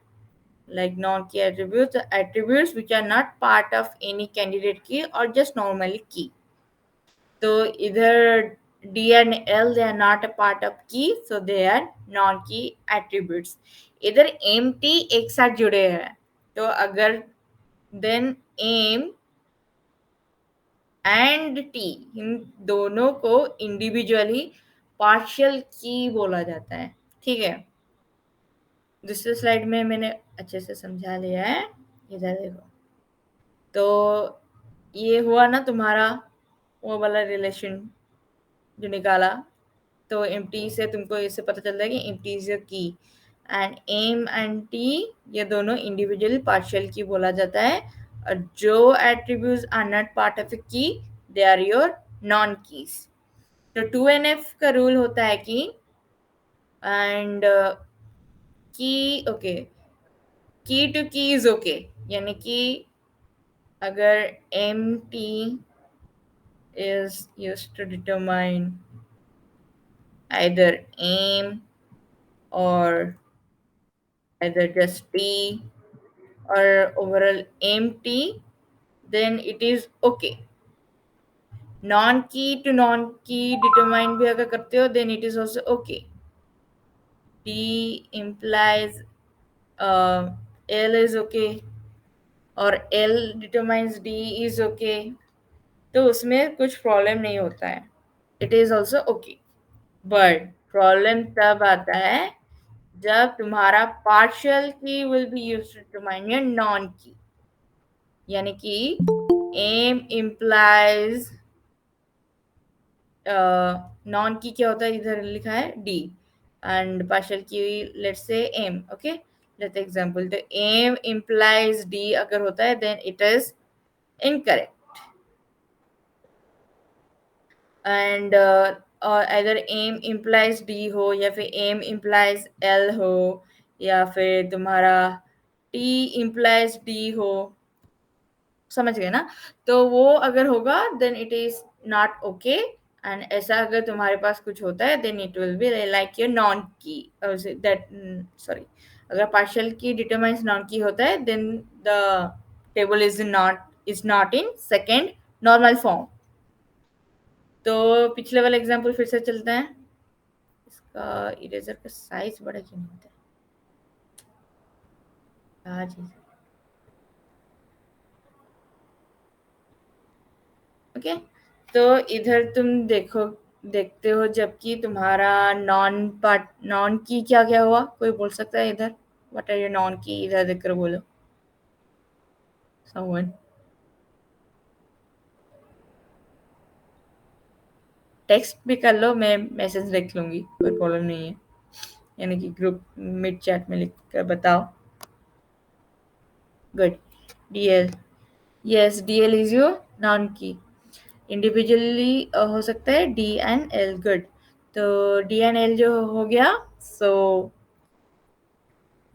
like non-key attributes which are not part of any candidate key or just normally key. तो इधर D and L they are not a part of key, so they are non-key attributes. इधर empty एक साथ जुड़े हैं, तो अगर then aim and T इन दोनों को इंडिविजुअली पार्शियल की बोला जाता है, ठीक है। दूसरे स्लाइड में मैंने अच्छे से समझा लिया है, इधर देखो। तो ये हुआ ना तुम्हारा वो वाला रिलेशन जो निकाला। तो एम्प्टी से तुमको इससे पता चलता है कि एम्प्टी इज योर की एंड एम एंड टी ये दोनों इंडिविजुअल पार्शियल की बोला जाता है। और जो attributes are not part of a key they are your non keys. तो 2NF का रूल होता है कि एंड की ओके, की टू की इज ओके, यानी कि अगर M T is used to determine either aim or either just T or overall aim T, then it is okay. Non key to non key determine भी अगर करते हो then it is also okay. D implies L is okay और L determines D is okay, तो उसमें कुछ problem नहीं होता है, it is also okay. But problem तब आता है जब तुम्हारा partial key will be used to determine your non key, यानी कि एम इम्प्लाइज नॉन की क्या होता है, इधर लिखा है D and partial key let's say M. Okay, let's example. तो एम इम्प्लाइज डी अगर होता है then it is incorrect and अगर एम इम्प्लाइज डी हो या फिर एम इम्प्लाइज एल हो या फिर तुम्हारा टी इम्प्लाइज डी हो, समझ गए ना। तो वो अगर होगा then it is not okay and ऐसा अगर तुम्हारे पास कुछ होता है then it will be like your non key that sorry, अगर partial key determines non key होता है then the table is not in second normal form. तो पिछले वाला एग्जांपल फिर से चलते हैं। इसका इरेजर का साइज बड़ा क्यों नहीं होता है? ओके, तो इधर तुम देखते हो जबकि तुम्हारा नॉन की क्या क्या हुआ, कोई बोल सकता है इधर? व्हाट आर योर नॉन की? इधर देखकर बोलो समवन। टेक्स्ट भी कर लो, मैं मैसेज देख लूंगी, कोई प्रॉब्लम नहीं है, यानी कि ग्रुप मिड चैट में लिख कर बताओ। Good. DL, yes DL is your non की। इंडिविजुअली हो सकता है डी एंड एल। गुड। तो डी एंड एल जो हो गया, सो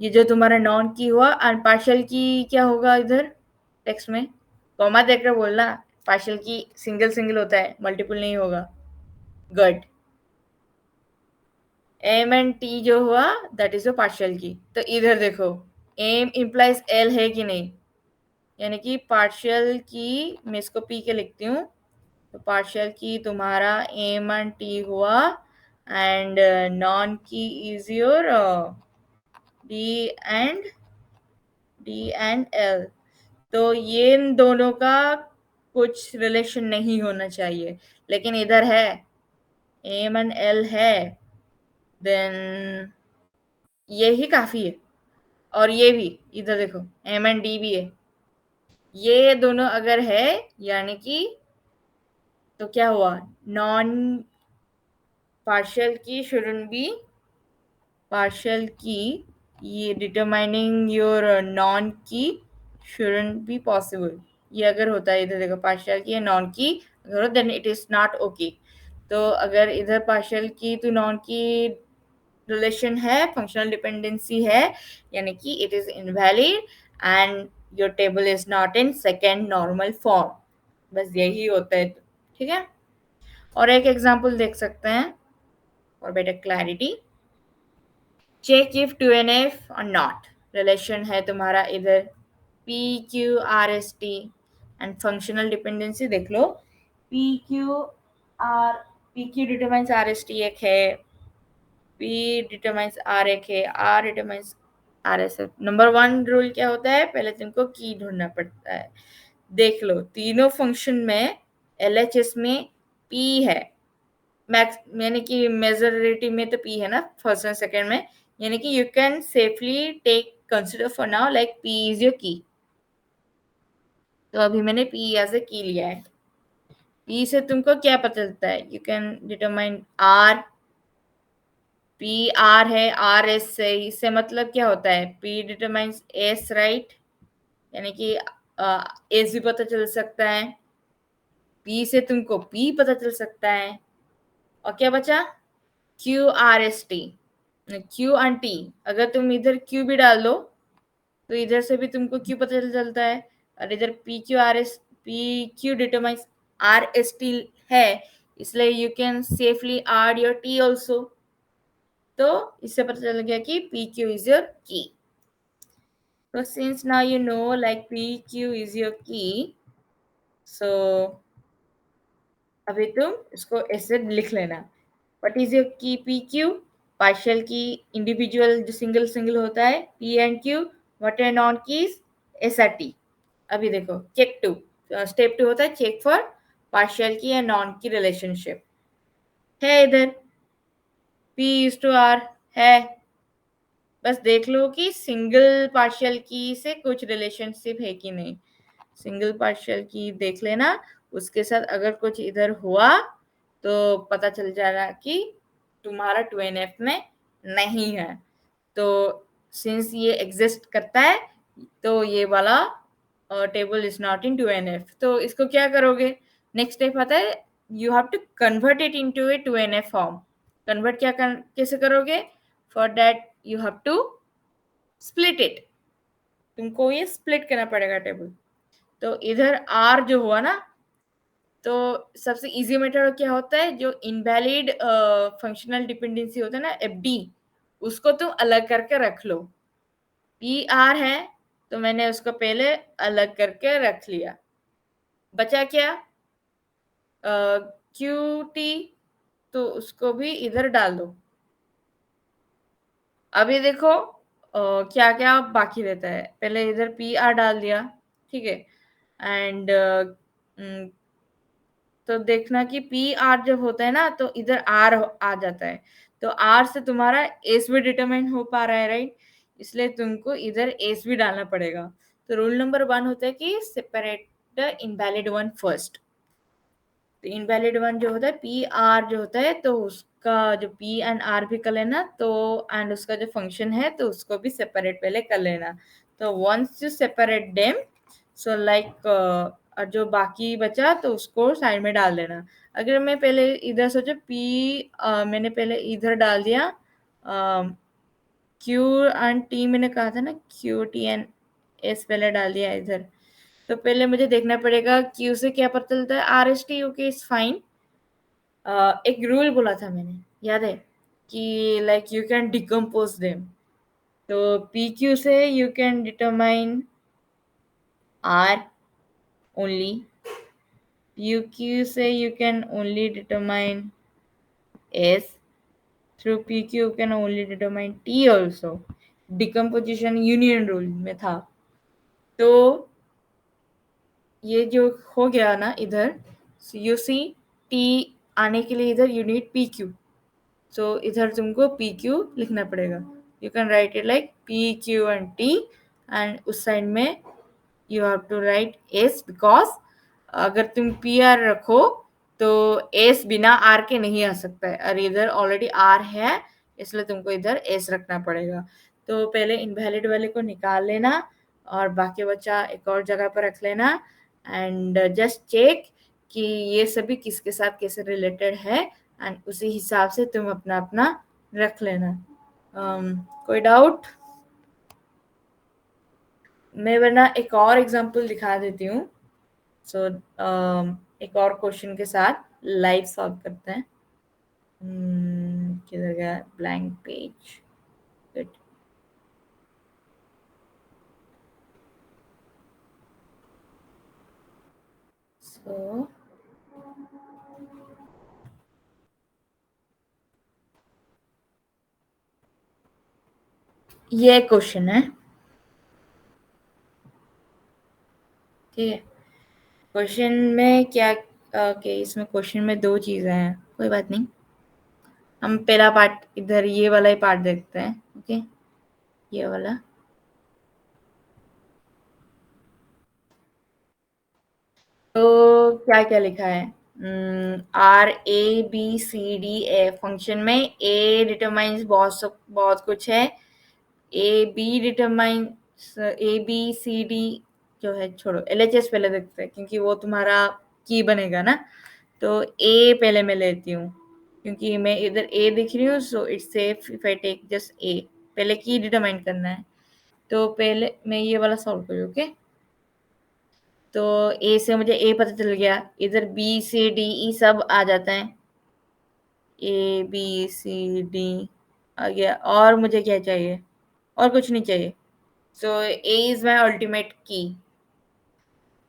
ये जो तुम्हारा नॉन की हुआ एंड पार्शियल की क्या होगा इधर टेक्स्ट में? कॉमा देकर बोलना, पार्शियल की सिंगल सिंगल होता है, मल्टीपल नहीं होगा। गुड। एम एंड टी जो हुआ दैट इज अ पार्शियल की। तो इधर देखो एम इम्प्लाइज एल है कि नहीं, यानी कि पार्शियल की मैं इसको पी के लिखती हूँ, तो पार्शियल की तुम्हारा एम एंड टी हुआ एंड नॉन की is your D and L. तो ये इन दोनों का कुछ रिलेशन नहीं होना चाहिए, लेकिन इधर है एम एंड एल है, देन ये ही काफी है। और ये भी इधर देखो एम एंड डी भी है, ये दोनों अगर है यानी कि तो क्या हुआ, नॉन पार्शियल की शुडंट बी partial key, ये determining your non key shouldn't be possible। ये अगर होता है इधर देखो partial key या non key अगर हो then it is not okay। तो अगर इधर partial key to non key relation है, functional dependency है, यानी कि it is invalid and your table is not in second normal form। बस यही होता है, ठीक है। और एक एग्जांपल देख सकते हैं for better clarity। Check if 2NF और नॉट, रिलेशन है तुम्हारा इधर PQRST एंड फंक्शनल डिपेंडेंसी देख लो, PQ डिटरमाइंस RST एक है, P डिटरमाइंस R एक है, R डिटरमाइंस RS है। नंबर 1 रूल क्या होता है, पहले तुमको की ढूंढना पड़ता है। देख लो तीनों फंक्शन में LHS में P है, मैक्स यानी कि मेजोरिटी में तो P है ना फर्स्ट एंड सेकंड में, यानी कि you can safely take consider for now like P is your key. तो अभी मैंने P एज ए की लिया है। P से तुमको क्या पता चलता है, you can determine R, P R है, R S से, इससे मतलब क्या होता है P डिटरमाइंस S राइट, यानी कि S भी पता चल सकता है, P से तुमको P पता चल सकता है, और क्या बचा QRST, Q एंड T। अगर तुम इधर Q भी डाल दो तो इधर से भी तुमको Q पता चलता है, और इधर PQ डिटरमाइंस RST है, इसलिए you can safely add your T also. तो इससे पता चल गया कि PQ इज योर की। So since now you know like PQ is your key, so अभी तुम इसको ऐसे लिख लेना, what is your key PQ, partial key individual जो सिंगल सिंगल होता है P and Q, what are non keys SRT। अभी देखो चेक 2, स्टेप 2 होता है चेक फॉर पार्शियल की या नॉन की रिलेशनशिप है, इधर P इज टू R है, बस देख लो कि सिंगल पार्शियल की से कुछ रिलेशनशिप है कि नहीं, सिंगल पार्शियल की देख लेना, उसके साथ अगर कुछ इधर हुआ तो पता चल जाएगा कि तुम्हारा 2NF में नहीं है। तो सिंस ये एग्जिस्ट करता है तो ये वाला table is not in 2NF। तो इसको क्या करोगे, नेक्स्ट स्टेप आता है you have to convert it into a 2NF form. Convert कैसे करोगे, for that you have to split it, तुमको ये स्प्लिट करना पड़ेगा टेबल। तो इधर R जो हुआ ना, तो सबसे इजी मेथड क्या होता है, जो इनवैलिड फंक्शनल डिपेंडेंसी होता है ना FD, उसको तुम अलग करके रख लो। PR है तो मैंने उसको पहले अलग करके रख लिया, बचा क्या QT, तो उसको भी इधर डाल दो। अभी देखो क्या क्या बाकी रहता है, पहले इधर PR डाल दिया, ठीक है, एंड तो देखना कि PR जब होता है ना तो इधर R आ जाता है, तो R से तुम्हारा S भी डिटरमाइन हो पा रहा है राइट, इसलिए तुमको इधर S भी डालना पड़ेगा। तो रूल नंबर 1 होता है कि separate the invalid one first. तो इनवैलिड वन जो होता है PR जो होता है, तो उसका जो P एंड R भी कर लेना, तो एंड उसका जो फंक्शन है तो उसको भी सेपरेट पहले कर लेना। तो once you separate them, so like जो बाकी बचा तो उसको साइड में डाल देना। अगर मैं पहले इधर सोचो मैंने पहले इधर डाल दिया, Q एंड T मैंने कहा था ना, QT एंड S पहले डाल दिया इधर, तो पहले मुझे देखना पड़ेगा Q से क्या पता चलता है RST, ओके इट्स फाइन। एक रूल बोला था मैंने, याद है, कि like you can decompose them. तो PQ से you can determine R only. PQ से you can only determine S. Through PQ you can only determine T also. Decomposition union rule में था। तो ये जो हो गया ना इधर, यू सी T आने के लिए इधर यू नीड PQ। सो इधर तुमको PQ लिखना पड़ेगा। You can write it like PQ and T, and उस साइड में you have to write S, because अगर तुम PR रखो तो S बिना R के नहीं आ सकता है, और इधर ऑलरेडी R है, इसलिए तुमको इधर S रखना पड़ेगा। तो पहले इनवैलिड वाले को निकाल लेना और बाकी बचा एक और जगह पर रख लेना, एंड जस्ट चेक कि ये सभी किसके साथ कैसे रिलेटेड है, एंड उसी हिसाब से तुम अपना अपना रख लेना। कोई डाउट? मैं वरना एक और एग्जांपल दिखा देती हूँ। सो एक और क्वेश्चन के साथ लाइव सॉल्व करते हैं। किधर गया ब्लैंक पेज? गुड। सो ये क्वेश्चन है, ठीक है। क्वेश्चन में क्या, ओके, इसमें क्वेश्चन में दो चीजें हैं, कोई बात नहीं। हम पहला पार्ट इधर ये वाला ही पार्ट देखते हैं, ओके, ये वाला। तो क्या क्या लिखा है? RABCDA फंक्शन में A डिटरमाइंस बहुत कुछ है, AB डिटरमाइंस ABCD जो है छोड़ो, LHS पहले देखते हैं क्योंकि वो तुम्हारा की बनेगा ना। तो A पहले मैं लेती हूँ क्योंकि मैं इधर A दिख रही हूँ, so it's safe if I take just A। पहले की डिटरमाइन करना है, तो पहले मैं ये वाला सॉल्व करूँ, ओके। तो A से मुझे A पता चल गया, इधर BCDE सब आ जाता है, ABCD आ गया, और मुझे क्या चाहिए? और कुछ नहीं चाहिए। सो A इज माई अल्टीमेट की।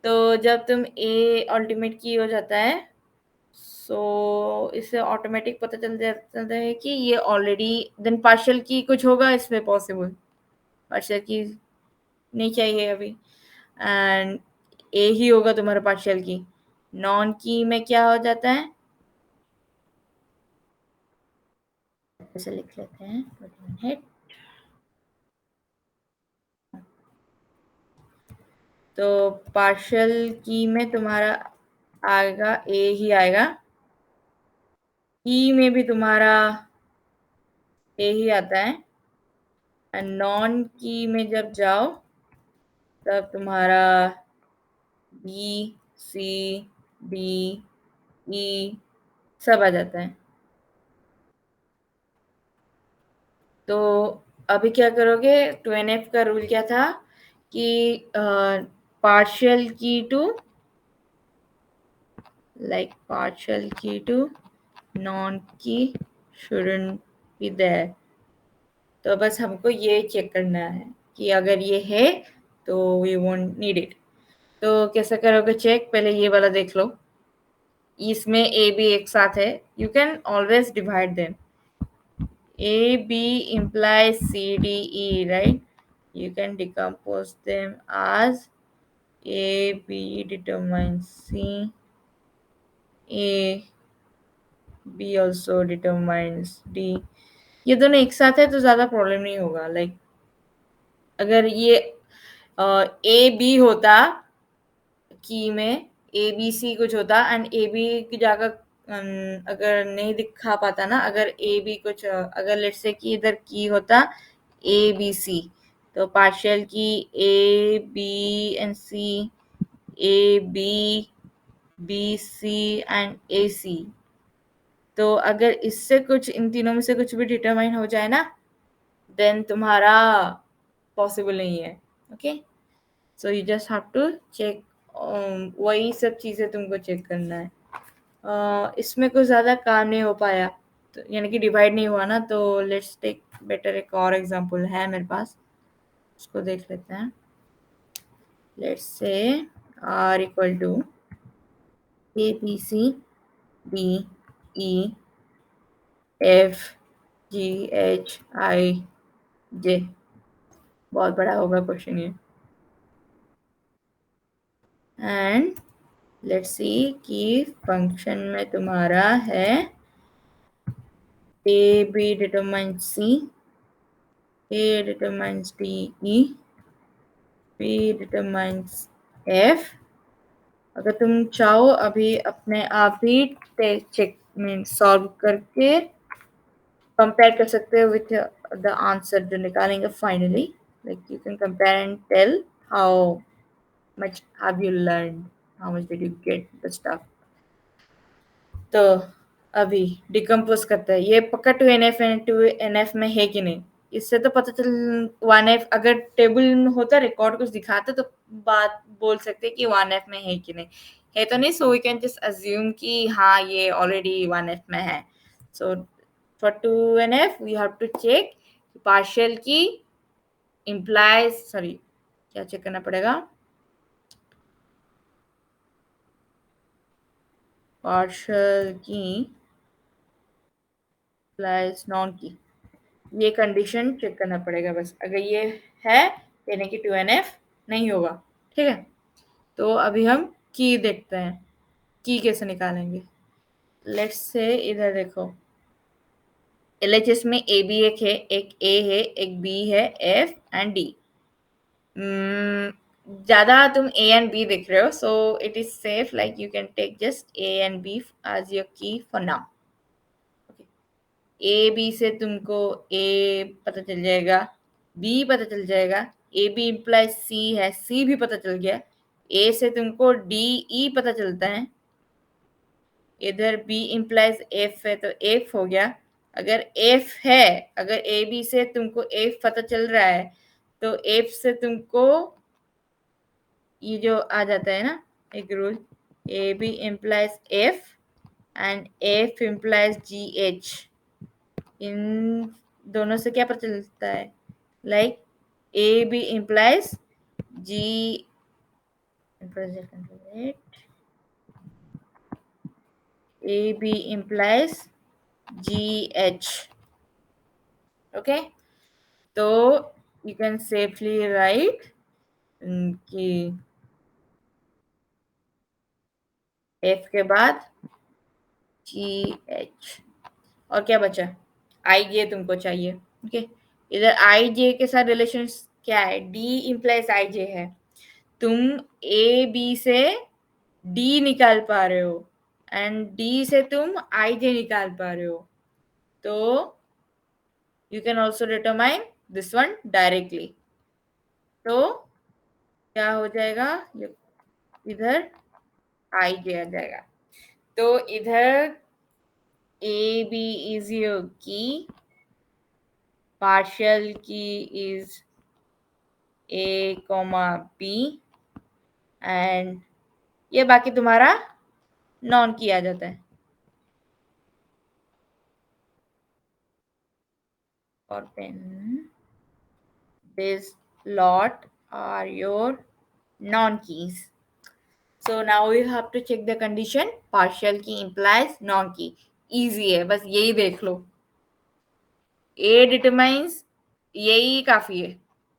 तो जब तुम A अल्टीमेट की हो जाता है, सो इससे ऑटोमेटिक पता चल जाता है कि ये ऑलरेडी, देन पार्शियल की कुछ होगा इसमें पॉसिबल, पार्शियल की नहीं चाहिए अभी, एंड ए ही होगा तुम्हारा पार्शियल की। नॉन की में क्या हो जाता है, ऐसे लिख लेते हैं। तो पार्शियल की में तुम्हारा आएगा ए ही आएगा, की में भी तुम्हारा ए ही आता है, एंड नॉन की में जब जाओ तब तुम्हारा बी सी डी ई सब आ जाता है। तो अभी क्या करोगे? 2NF का रूल क्या था कि पार्शियल की टू नॉन की shouldn't be there। तो बस हमको ये चेक करना है कि अगर ये है तो वी वोंट नीड इट। तो कैसे करोगे चेक? पहले ये वाला देख लो, इसमें ए बी एक साथ है, you can always divide them. A B implies C D E, right? You can decompose them as A B determines C, A B also determines D। ये दोनों एक साथ है तो ज्यादा प्रॉब्लम नहीं होगा। लाइक अगर ये ए बी होता की में, ए बी सी कुछ होता, एंड ए बी की जगह अगर नहीं दिखा पाता ना, अगर ए बी कुछ अगर लेट्स से कि इधर की होता ए बी सी, तो partial key A B and C, A B B C and A C. तो अगर इससे कुछ, इन तीनों में से कुछ भी डिटरमाइन हो जाए ना, देन तुम्हारा पॉसिबल नहीं है, okay. So you just have to check, वही सब चीजें तुमको चेक करना है। इसमें कुछ ज्यादा काम नहीं हो पाया, तो यानी कि डिवाइड नहीं हुआ ना, तो लेट्स टेक बेटर एक और एग्जांपल है मेरे पास, उसको देख लेते हैं। Let's say R equal to A B C D E F G H I J। बहुत बड़ा होगा क्वेश्चन ये। एंड लेट्स सी कि फंक्शन में तुम्हारा है A B determines C, A determines D E, B determines F। अगर तुम चाहो अभी अपने आप ही चेक में सॉल्व करके कंपेयर कर सकते हो विथ द आंसर जो निकालेंगे finally. Like you can compare and tell how much have you learn, how much did you get the stuff. तो अभी डिकम्पोज करते हैं, ये पक्का 2NF एंड 2NF में है कि नहीं। इससे तो पता चल 1F अगर टेबल में होता, रिकॉर्ड कुछ दिखाता, तो बात बोल सकते कि 1F में है कि नहीं। है तो नहीं, so we can just assume कि हाँ ये ऑलरेडी 1F में है। So for 2NF we have to check partial key implies, sorry क्या चेक करना पड़ेगा, पार्शियल की इम्प्लाइज नॉन की, ये कंडीशन चेक करना पड़ेगा बस। अगर ये है यानी कि 2NF नहीं होगा। ठीक है, तो अभी हम की देखते हैं, की कैसे निकालेंगे। लेट्स से इधर देखो, LHS में ए बी एक है, एक ए है, एक बी है, एफ एंड डी। ज्यादा तुम ए एंड बी देख रहे हो, so it is safe, like you can take just A and B as your key for now. A B से तुमको ए पता चल जाएगा, बी पता चल जाएगा, ए बी इम्प्लाइज सी है, सी भी पता चल गया, ए से तुमको डी ई पता चलता है, इधर बी इम्प्लाइज एफ है तो एफ हो गया। अगर एफ है, अगर ए बी से तुमको एफ पता चल रहा है, तो एफ से तुमको ये जो आ जाता है ना एक rule, A B implies F and F implies G H. इन दोनों से क्या पता चलता है, like A B implies G, A B implies G H. Okay, तो यू कैन सेफली राइट कि एफ के बाद जी एच, और क्या बचा, आई जे तुमको चाहिए। ओके, इधर आई जे के साथ रिलेशन क्या है, डी इम्प्लाइज आई जे है, तुम ए बी से डी निकाल पा रहे हो एंड डी से तुम आई जे निकाल पा रहे हो, तो you can also determine this one directly. तो क्या हो जाएगा, इधर आई जे आ जाएगा, तो इधर ए बी इज योर की, partial key is a comma b and ये बाकी तुम्हारा नॉन की आ जाता है, और then this lot are your non keys. So now we have to check the condition, partial key implies non key। easy है, बस यही देख लो, A determines यही काफी है,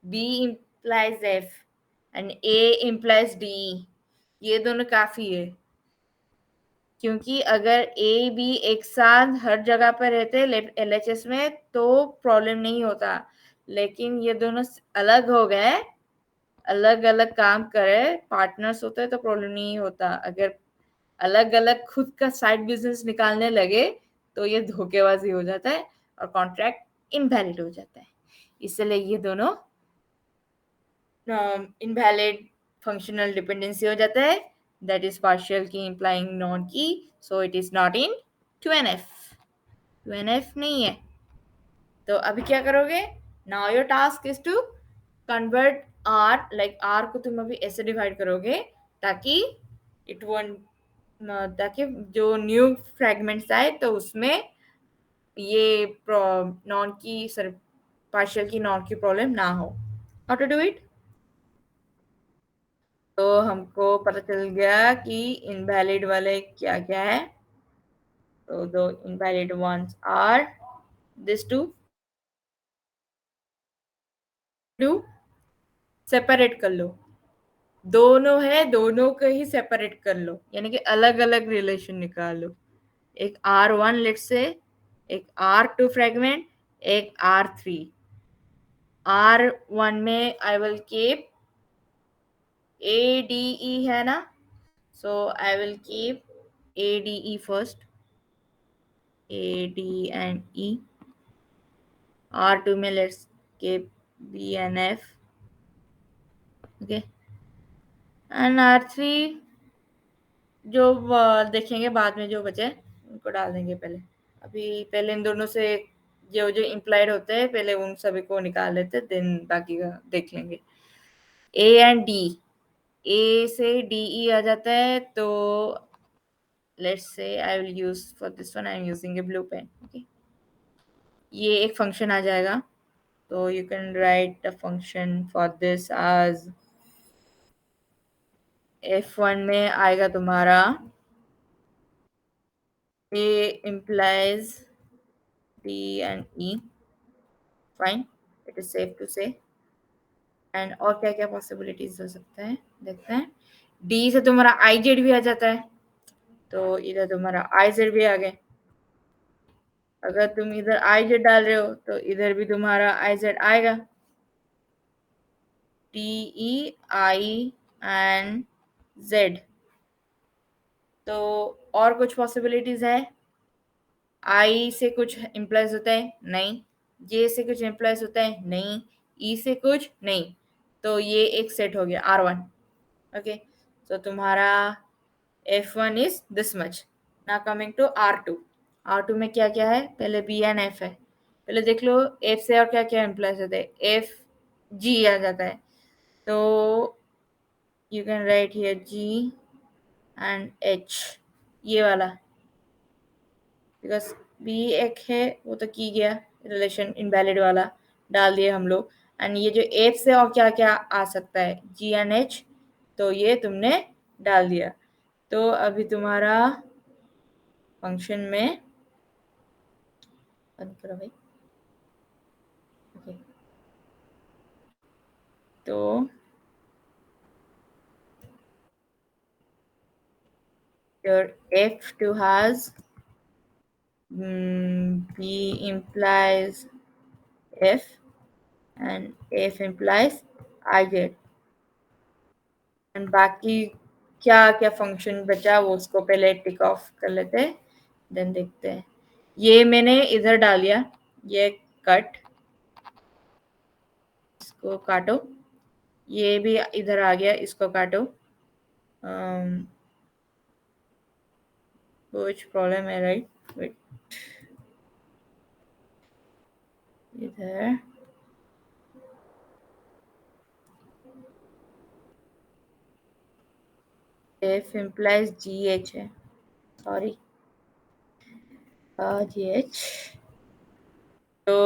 B implies F and A implies D, ये दोनों काफी है। क्योंकि अगर ए बी एक साथ हर जगह पर रहते LHS में तो प्रॉब्लम नहीं होता, लेकिन ये दोनों अलग हो गए, अलग अलग काम करे, पार्टनर्स होते हैं तो प्रॉब्लम नहीं होता। अगर अलग अलग खुद का साइड बिजनेस निकालने लगे तो ये धोखेबाजी हो जाता है और कॉन्ट्रैक्ट इनवैलिड हो जाता है। इसलिए ये दोनों इनवैलिड फंक्शनल डिपेंडेंसी हो जाता है, that is partial key implying non key, so it is not in 2NF। 2NF नहीं है, तो अभी क्या करोगे, now your task is to convert R, like R को तुम अभी ऐसे डिवाइड करोगे ताकि it won't, ताकि जो न्यू फ्रेगमेंट्स आए तो उसमें ये नॉन की पार्शियल की नॉन की प्रॉब्लम ना हो. How to do it? तो हमको पता चल गया कि इनवैलिड वाले क्या क्या है. तो दो invalid ones are this two separate कर लो. दोनों है, दोनों को ही सेपरेट कर लो, यानी कि अलग अलग रिलेशन निकाल लो. एक R1 लेट से, एक R2 फ्रेगमेंट, एक R3. R1 में आई विल कीप ADE है ना, so I will keep ADE first, AD and E. R2 में let's keep B and F. Okay, and R3 जो देखेंगे बाद में, जो बचे उनको डाल देंगे पहले. अभी पहले इन दोनों से जो जो इम्प्लाइड होते हैं पहले उन सभी को निकाल लेते, देन बाकी का देख लेंगे. A एंड D, A से DE आ जाता है, तो let's say I will use for this one I am using a blue pen. Okay, ये एक फंक्शन आ जाएगा. तो you can write the function for this as F1 में आएगा तुम्हारा A implies D and E. Fine, it is safe to say. And और क्या क्या पॉसिबिलिटीज हो सकता है देखते हैं. डी से तुम्हारा आई जेड भी आ जाता है, तो इधर तुम्हारा आई जेड भी आ गए. अगर तुम इधर आई जेड डाल रहे हो तो इधर भी तुम्हारा आई जेड आएगा. T E I and Z. तो और कुछ पॉसिबिलिटीज है. आई से कुछ इम्प्लाइज होता है नहीं, जे से कुछ इम्प्लाइज होता है नहीं, ई से कुछ नहीं. तो ये एक सेट हो गया R1. ओके, तो तुम्हारा F1 is this much. Now coming to R2. R2 में क्या क्या है, पहले B and F है. पहले देख लो F से और क्या क्या इम्प्लाइज होते हैं. F G आ जाता है, तो you can write here G and H, ये वाला. बिकॉज B एक है वो तो की गया, रिलेशन इनवैलिड वाला डाल दिए हम लोग. एंड ये जो F से और क्या क्या आ सकता है G and H, तो ये तुमने डाल दिया. तो अभी तुम्हारा फंक्शन में बंद करो भाई. ओके, तो your F2 has B implies F and F implies IZ. And बाकी क्या क्या फंक्शन बचा वो उसको पहले टिक ऑफ कर लेते हैं, देन देखते हैं. ये मैंने इधर डाल दिया, ये कट, इसको काटो. ये भी इधर आ गया, इसको काटो. कुछ प्रॉब्लम है राइट. वेट, इधर F implies GH है, सॉरी GH. तो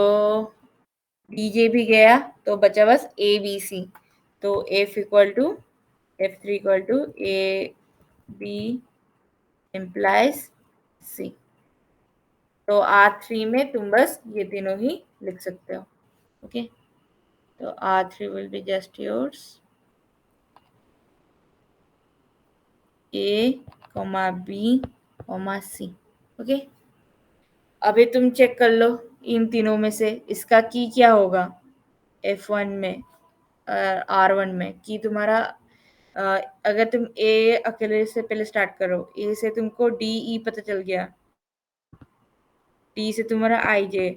DJ भी गया, तो बचा बस ABC. तो F equal to F3 equal to AB implies C. तो R3 में तुम बस ये तीनों ही लिख सकते हो. ओके, तो R3 will be just yours A, B, C. Okay, अभी तुम चेक कर लो इन तीनों में से इसका की क्या होगा. F1 में R1 में की तुम्हारा अगर तुम A अकेले से पहले स्टार्ट करो, A से तुमको DE पता चल गया, D से तुम्हारा IJ,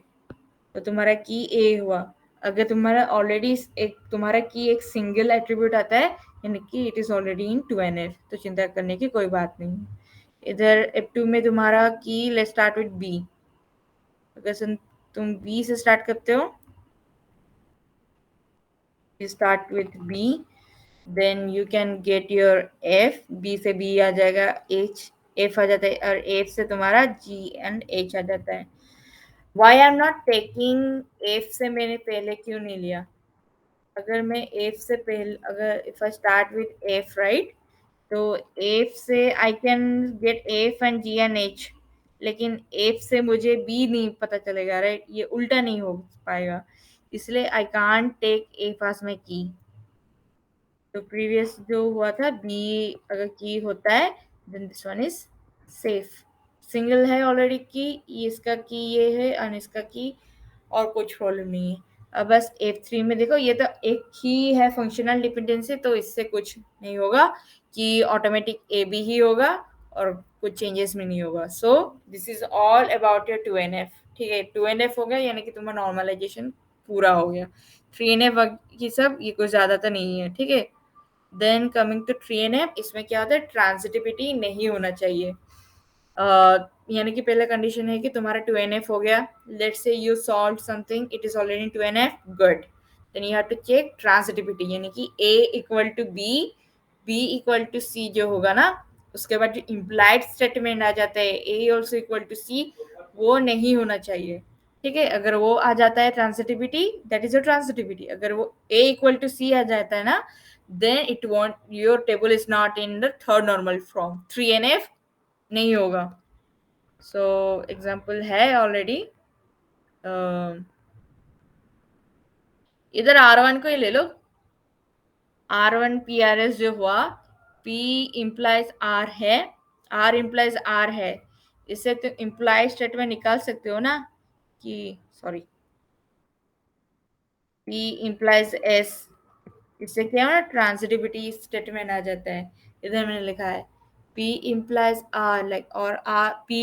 तो तुम्हारा की A हुआ. अगर तुम्हारा ऑलरेडी एक तुम्हारा की एक सिंगल एट्रीब्यूट आता है, यानी कि it is already in 2NF, तो चिंता करने की कोई बात नहीं. इधर F2 में तुम्हारा की लेट्स स्टार्ट विद B. अगर तुम B से स्टार्ट करते हो, you start with B, then you can get your F. B से B आ जाएगा, H F आ जाता है, और F से तुम्हारा G and H आ जाता है. Why I am not taking F से मैंने पहले क्यों नहीं लिया? अगर मैं एफ से पहले, अगर if I start with F, right, तो एफ से I can get F and G and H, लेकिन एफ से मुझे बी नहीं पता चलेगा, राइट, ये उल्टा नहीं हो पाएगा, इसलिए I can't take F as my key. तो प्रीवियस जो हुआ था, बी अगर की होता है, then this one is safe. Single है ऑलरेडी की, ये इसका की ये है और इसका की, और कुछ प्रॉब्लम नहीं है। अब बस F3 में देखो, ये तो एक ही है फंक्शनल डिपेंडेंसी, तो इससे कुछ नहीं होगा कि ऑटोमेटिक ए बी ही होगा और कुछ चेंजेस में नहीं होगा। So this is all about your 2NF। ठीक है, 2NF हो गया, यानी कि तुम्हारा नॉर्मलाइजेशन पूरा हो गया। 3NF ये सब, ये कुछ ज्यादा तो नहीं है। ठीक है, देन कमिंग टू 3NF, इसमें क्या होता है, ट्रांसिटिविटी नहीं होना चाहिए। यानी कि पहला कंडीशन है कि तुम्हारा 2NF हो गया, let's say you solve something, it is already 2NF, good, then you have to check transitivity, यानी कि A equal to B, B equal to C जो होगा ना, उसके बाद जो इम्प्लाइड स्टेटमेंट आ जाता है A also equal to C, वो नहीं होना चाहिए। ठीक है, अगर वो आ जाता है transitivity, that is your transitivity. अगर वो A इक्वल टू C आ जाता है ना, then it won't, your table is not in the third normal form, 3NF नहीं होगा। सो एग्जाम्पल है ऑलरेडी, इधर R1 को ही ले लो। R1 PRS जो हुआ, P इम्प्लाइज R है, R इम्प्लाइज R है, इससे तो इम्प्लाइज स्टेटमेंट निकाल सकते हो ना, कि सॉरी, P इम्प्लाइज S, इससे क्या है ना, ट्रांसिटिविटी स्टेटमेंट आ जाता है। इधर मैंने लिखा है P implies R, like, or R, P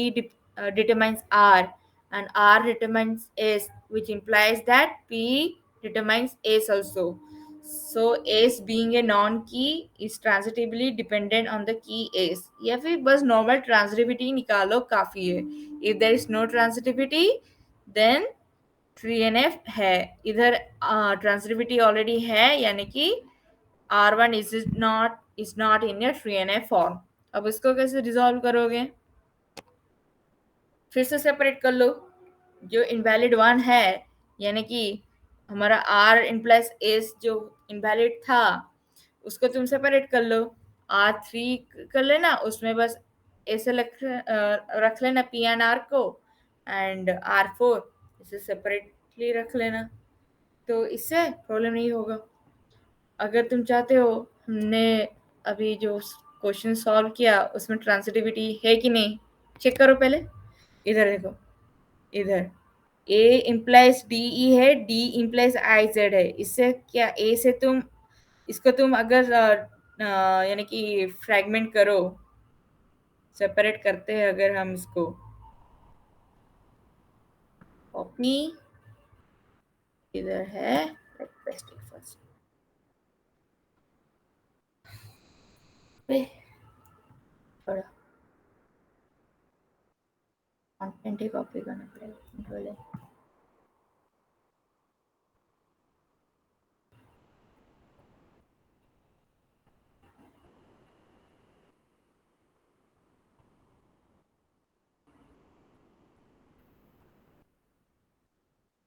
determines R and R determines S, which implies that P determines S also. So S being a non-key is transitively dependent on the key S. या फिर बस normal transitivity निकालो, काफी है। If there is no transitivity, then 3NF है। इधर ट्रांसिटिविटी already है, यानी कि R1 is not in your 3NF form. अब इसको कैसे रिजॉल्व करोगे? फिर से सेपरेट कर लो, जो इनवैलिड वन है, यानी कि हमारा R इम्प्लाइज एस जो इनवैलिड था, उसको तुम सेपरेट कर लो, R3 कर लेना, उसमें बस ऐसे रख लेना P एंड R को, एंड R4 इसे सेपरेटली रख लेना, तो इससे प्रॉब्लम नहीं होगा। अगर तुम चाहते हो, हमने अभी जो क्वेश्चन सॉल्व किया उसमें ट्रांसिटिविटी है कि नहीं, चेक करो पहले। इधर देखो, इधर A इम्प्लाइज DE है, D इम्प्लाइज IZ है, इससे क्या, A से तुम इसको तुम अगर यानी कि फ्रैगमेंट करो, सेपरेट करते हैं अगर हम इसको, कॉपी, इधर है, पेस्ट इट फर्स्ट, थोड़ा कंटेंट ही कॉपी करना पड़ेगा, कंट्रोल है।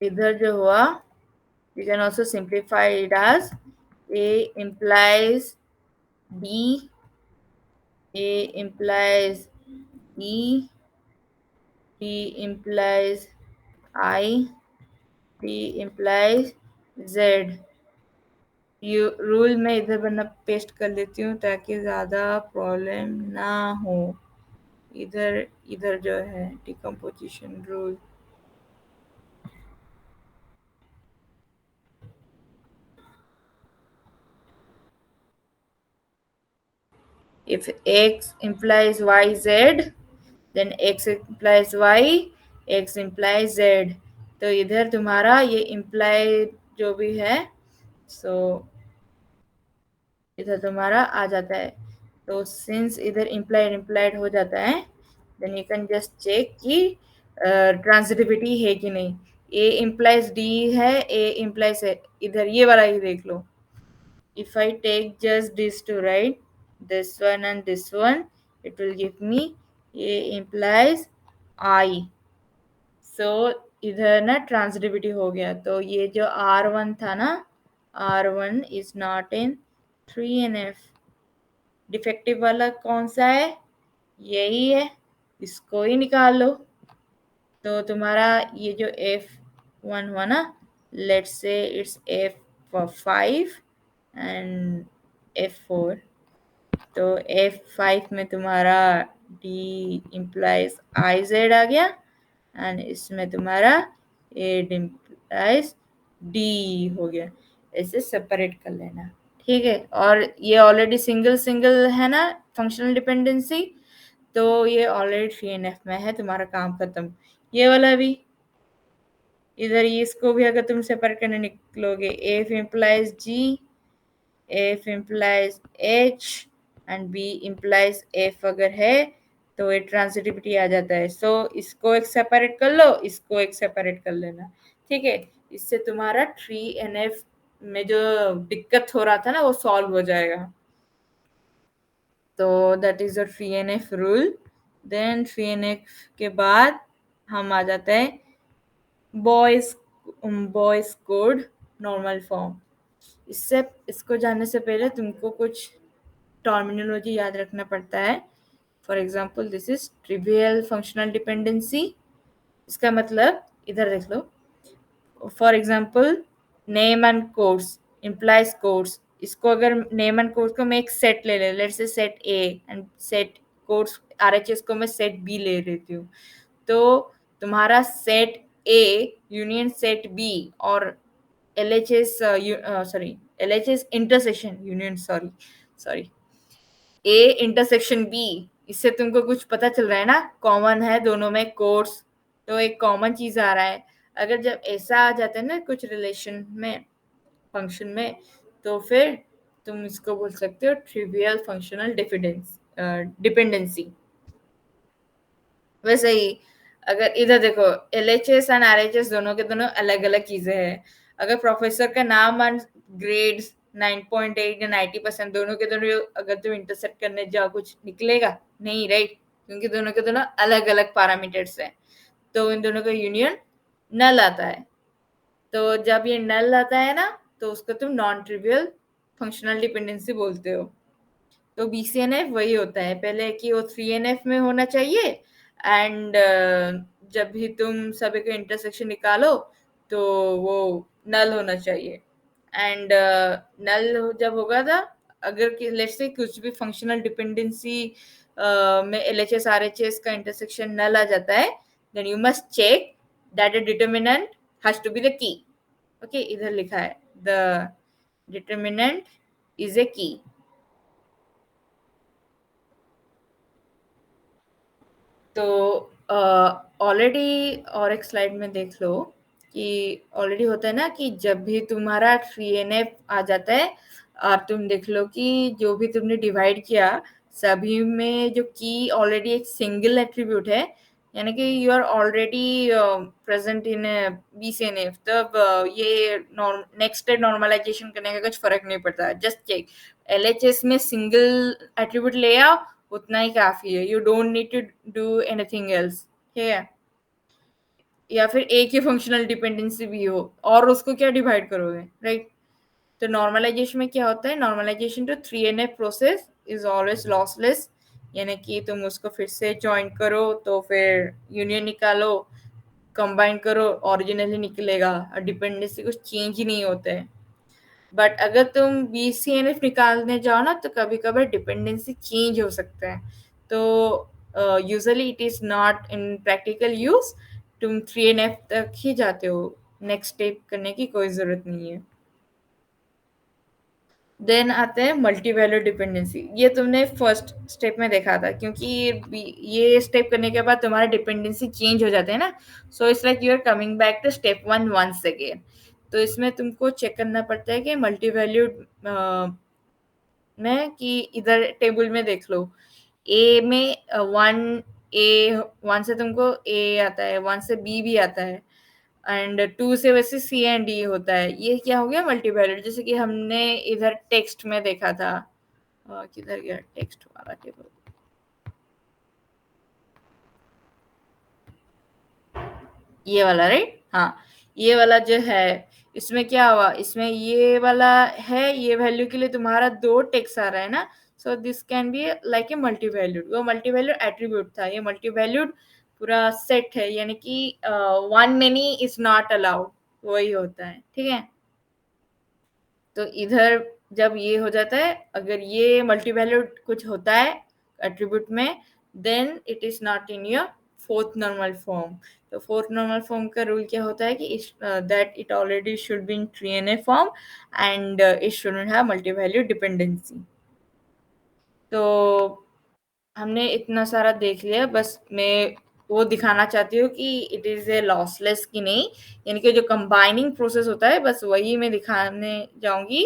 इधर जो हुआ, you can also simplify it as A implies B, A implies E, B implies I, B implies Z। ये रूल मैं इधर बना पेस्ट कर लेती हूँ ताकि ज़्यादा प्रॉब्लम ना हो। इधर इधर जो है decomposition rule, if X implies YZ, then X implies Y, X implies Z। तो इधर तुम्हारा ये इम्प्लाई जो भी है, सो इधर तुम्हारा आ जाता है। तो सिंस इधर इम्प्लाइड इम्प्लाइड हो जाता है, then you can just check कि ट्रांसिटिविटी है कि नहीं। ए इम्प्लाइज डी है, ए इम्प्लाइज है, इधर ये वाला ही देख लो। If I take just these two, right, this one and this one, it will give me A implies I. So इधर ना ट्रांसिटिविटी हो गया, तो ये जो R1 था ना, R1 is not in 3NF। Defective वाला कौन सा है? यही है, इसको ही निकाल लो। तो तुम्हारा ये जो F1 हुआ ना, let's say it's F5 and F4। तो F5 में तुम्हारा D इम्प्लाइज IZ आ गया, एंड इसमें तुम्हारा A इम्प्लाइज D हो गया। ऐसे सेपरेट कर लेना, ठीक है। और ये ऑलरेडी सिंगल सिंगल है ना फंक्शनल डिपेंडेंसी, तो ये ऑलरेडी 3NF में है, तुम्हारा काम खत्म। ये वाला भी इधर, इसको भी अगर तुम सेपरेट करने निकलोगे, F implies G, F implies H and B implies F अगर है तो ये ट्रांसिटिविटी आ जाता है। सो इसको एक सेपरेट कर लो, इसको एक सेपरेट कर लेना, ठीक है। इससे तुम्हारा 3NF में जो दिक्कत हो रहा था ना वो सॉल्व हो जाएगा। तो that is the 3NF rule. Then 3NF के बाद हम आ जाते हैं बॉयज कोड नॉर्मल फॉर्म। इसको जानने से पहले तुमको कुछ टर्मिनोलॉजी याद रखना पड़ता है। For example, this is trivial functional dependency. इसका मतलब इधर देख लो, for example name and codes implies codes. इसको अगर नेम एंड कोड्स को मैं एक सेट ले let's say set A and set codes RHS को मैं सेट बी ले लेती हूँ, तो तुम्हारा set A union set B और LHS LHS intersection union sorry A intersection B, इससे तुमको कुछ पता चल रहा है ना, कॉमन है दोनों में कोड्स, तो एक कॉमन चीज आ रहा है। अगर जब ऐसा आ जाता है ना कुछ रिलेशन में, फंक्शन में, तो फिर तुम इसको बोल सकते हो ट्रिवियल फंक्शनल डिपेंडेंसी। वैसे ही अगर इधर देखो, LHS एंड RHS दोनों के दोनों अलग अलग चीजें हैं। अगर प्रोफेसर का नाम एंड ग्रेड्स 9.8 या 90% दोनों के दोनों अगर तुम इंटरसेक्ट करने जाओ, कुछ निकलेगा नहीं, राइट? क्योंकि दोनों के दोनों अलग अलग पैरामीटर्स हैं, तो इन दोनों का यूनियन नल आता है। तो जब ये नल आता है ना, तो उसको तुम नॉन ट्रिवियल फंक्शनल डिपेंडेंसी बोलते हो। तो BCNF वही होता है, पहले कि वो 3NF में होना चाहिए, एंड जब भी तुम सभी का इंटरसेक्शन निकालो तो वो नल होना चाहिए। एंड नल जब होगा था, अगर लेट्स से कुछ भी फंक्शनल डिपेंडेंसी में LHS RHS का इंटरसेक्शन नल आ जाता है, then you must check that the determinant has to be the key. Okay, इधर लिखा है द डिटरमिनेंट इज ए की। तो ऑलरेडी और एक स्लाइड में देख लो कि ऑलरेडी होता है ना कि जब भी तुम्हारा 3NF आ जाता है, और तुम देख लो कि जो भी तुमने डिवाइड किया सभी में जो की ऑलरेडी एक सिंगल एट्रीब्यूट है, यानी कि you are already present in BCNF, तब ये नेक्स्ट नॉर्मलाइजेशन करने का कुछ फर्क नहीं पड़ता। जस्ट चेक LHS में सिंगल एट्रीब्यूट ले आओ, उतना ही काफी है, you don't need to do anything else, ठीक है। या फिर एक ही फंक्शनल डिपेंडेंसी भी हो और उसको क्या डिवाइड करोगे, राइट? तो नॉर्मलाइजेशन में क्या होता है, normalization to 3NF process is always lossless, यानी कि तुम उसको फिर से ज्वाइन करो तो फिर यूनियन निकालो, कंबाइन करो, ओरिजिनली निकलेगा, और डिपेंडेंसी कुछ चेंज ही नहीं होता है। बट अगर तुम BCNF निकालने जाओ ना, तो कभी कभार डिपेंडेंसी चेंज हो सकता है, तो usually it is not in practical use. तुम 3NF तक ही जाते हो, नेक्स्ट स्टेप करने की कोई जरूरत नहीं है। देन आते हैं मल्टी वैल्यू डिपेंडेंसी। ये तुमने फर्स्ट स्टेप में देखा था, क्योंकि ये स्टेप करने के बाद तुम्हारा डिपेंडेंसी चेंज हो जाते हैं ना, so it's like you are coming back to step 1 once again. तो इसमें तुमको चेक करना पड़ता है कि मल्टी वैल्यू में, कि इधर टेबल में देख लो, ए में 1 से तुमको ए आता है, 1 से बी भी आता है, एंड 2 से वैसे C एंड D होता है। ये क्या हो गया, मल्टीवैल्यूड, जैसे कि हमने इधर टेक्स्ट में देखा था। किधर गया टेक्स्ट वाला टेबल? ये वाला राइट, हाँ ये वाला जो है इसमें क्या हुआ, इसमें ये वाला है, ये वैल्यू के लिए तुम्हारा दो टेक्स्ट आ रहा है ना, so this can be like a multi valued, वो मल्टी वैल्यूड एट्रीब्यूट था, ये मल्टी वैल्यूड पूरा सेट है, यानी कि one many is not allowed, वही होता है, ठीक है। तो इधर जब ये हो जाता है, अगर ये मल्टी वैल्यूड कुछ होता है एट्रीब्यूट में, then it is not in your fourth normal form. तो फोर्थ नॉर्मल फॉर्म का रूल क्या होता है कि that it already should be in 3NF form and it shouldn't have multi valued dependency. तो हमने इतना सारा देख लिया, बस मैं वो दिखाना चाहती हूँ कि इट इज ए लॉसलेस की नहीं, यानी कि जो कंबाइनिंग प्रोसेस होता है बस वही मैं दिखाने जाऊंगी,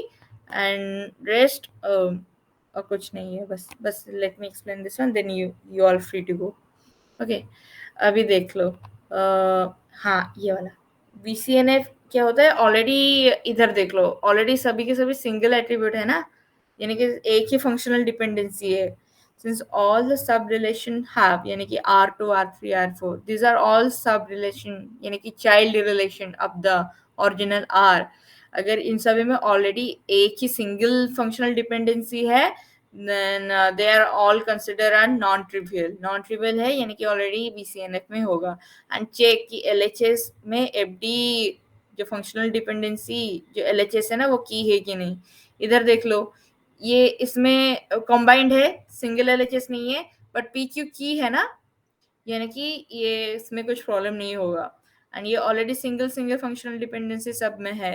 एंड रेस्ट और कुछ नहीं है, बस बस let me explain this one, then you are free to go. Okay, अभी देख लो, हाँ ये वाला VCNF क्या होता है, ऑलरेडी इधर देख लो, ऑलरेडी सभी के सभी सिंगल एट्रीब्यूट है ना, यानी कि एक ही फंक्शनल डिपेंडेंसी है, since all the sub relation have, यानी कि R2 R3 R4 these are all sub relation, यानी कि child relation of the original R, अगर इन सभी में ऑलरेडी एक ही सिंगल फंक्शनल डिपेंडेंसी है, then they are all considered as non trivial, non trivial है यानी कि ऑलरेडी BCNF में होगा, एंड चेक कि LHS में FD जो फंक्शनल डिपेंडेंसी जो LHS है ना वो की है कि नहीं, इधर देख लो ये इसमें कॉम्बाइंड है, सिंगल LHS नहीं है, बट PQ की है ना, यानी कि ये इसमें कुछ प्रॉब्लम नहीं होगा, एंड ये already single single functional dependency सब में है,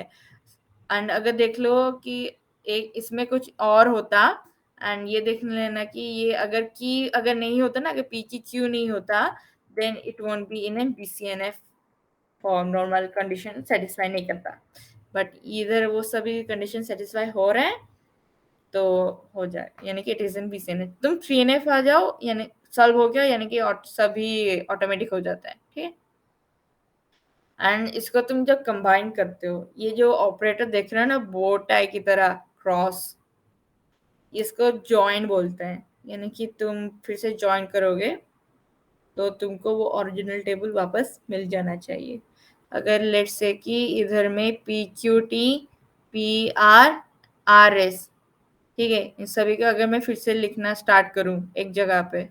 एंड अगर देख लो कि एक इसमें कुछ और होता, एंड ये देख लेना कि ये अगर की अगर नहीं होता ना, अगर पी की क्यू नहीं होता, then it won't be in a BCNF form, normal condition satisfy नहीं करता, बट इधर वो सभी कंडीशन सेटिस्फाई हो रहे हैं तो हो जाए, यानी कि इट इज इन BCNF, तुम 3NF आ जाओ यानी सॉल्व हो गया, यानी कि सभी ऑटोमेटिक हो जाता है, ठीक है। एंड इसको तुम जब कंबाइन करते हो, ये जो ऑपरेटर देख रहे हो ना बो टाई की तरह क्रॉस, इसको जॉइन बोलते हैं, यानी कि तुम फिर से जॉइन करोगे तो तुमको वो ओरिजिनल टेबल वापस मिल जाना चाहिए। अगर लेट से कि इधर में PQT PR RS, ठीक है, इन सभी का अगर मैं फिर से लिखना स्टार्ट करूं एक जगह पे,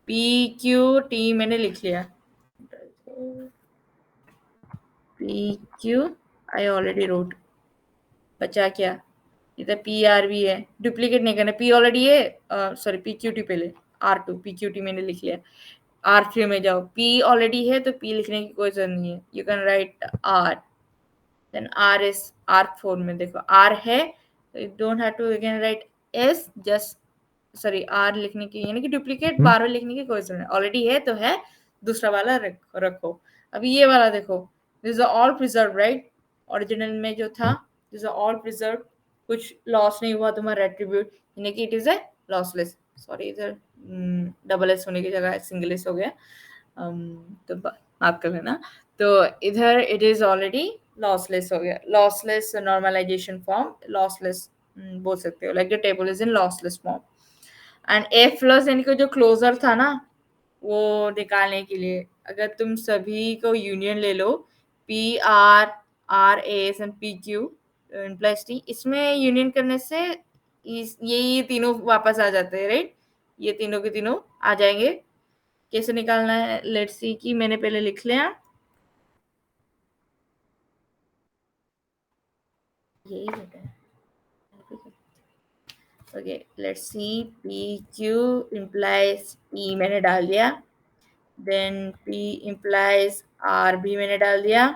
PQT मैंने लिख लिया, PQ आई ऑलरेडी रोट, बचा क्या, इधर PR भी है, डुप्लीकेट नहीं करना, P ऑलरेडी है, सॉरी PQT पहले, R2 PQT मैंने लिख लिया, R3 में जाओ, P ऑलरेडी है तो P लिखने की कोई जरूरत नहीं है, you can write R, then RS R4 में देखो R है तो you don't have to again write S, just sorry R लिखने की, यानी कि डुप्लीकेट बार बार लिखने की कोई जरूरत नहीं, ऑलरेडी है तो है, दूसरा वाला रखो। अभी ये वाला देखो, this are all preserve right, original में जो था दिस आर ऑल प्रिजर्व, कुछ लॉस नहीं हुआ तुम्हारा एट्रीब्यूट, यानी कि it is a lossless, sorry इधर डबल एस होने की जगह सिंगल एस हो गया, तो माफ कर लेना, तो इधर इट इज ऑलरेडी लॉसलेस हो गया, लॉसलेस नॉर्मलाइजेशन फॉर्म, लॉसलेस बोल सकते हो, like the table is in lossless form, and F plus यानी कि जो क्लोजर था ना वो निकालने के लिए, अगर तुम सभी को यूनियन ले लो, PR RS and PQ plus T, इसमें यूनियन करने से ये तीनों वापस आ जाते हैं राइट, ये तीनों के तीनों आ जाएंगे, कैसे निकालना है लेट्स सी कि मैंने पहले लिख लिया, यही होता है, okay let's see, PQ implies P मैंने डाल दिया, देन P implies R भी मैंने डाल दिया,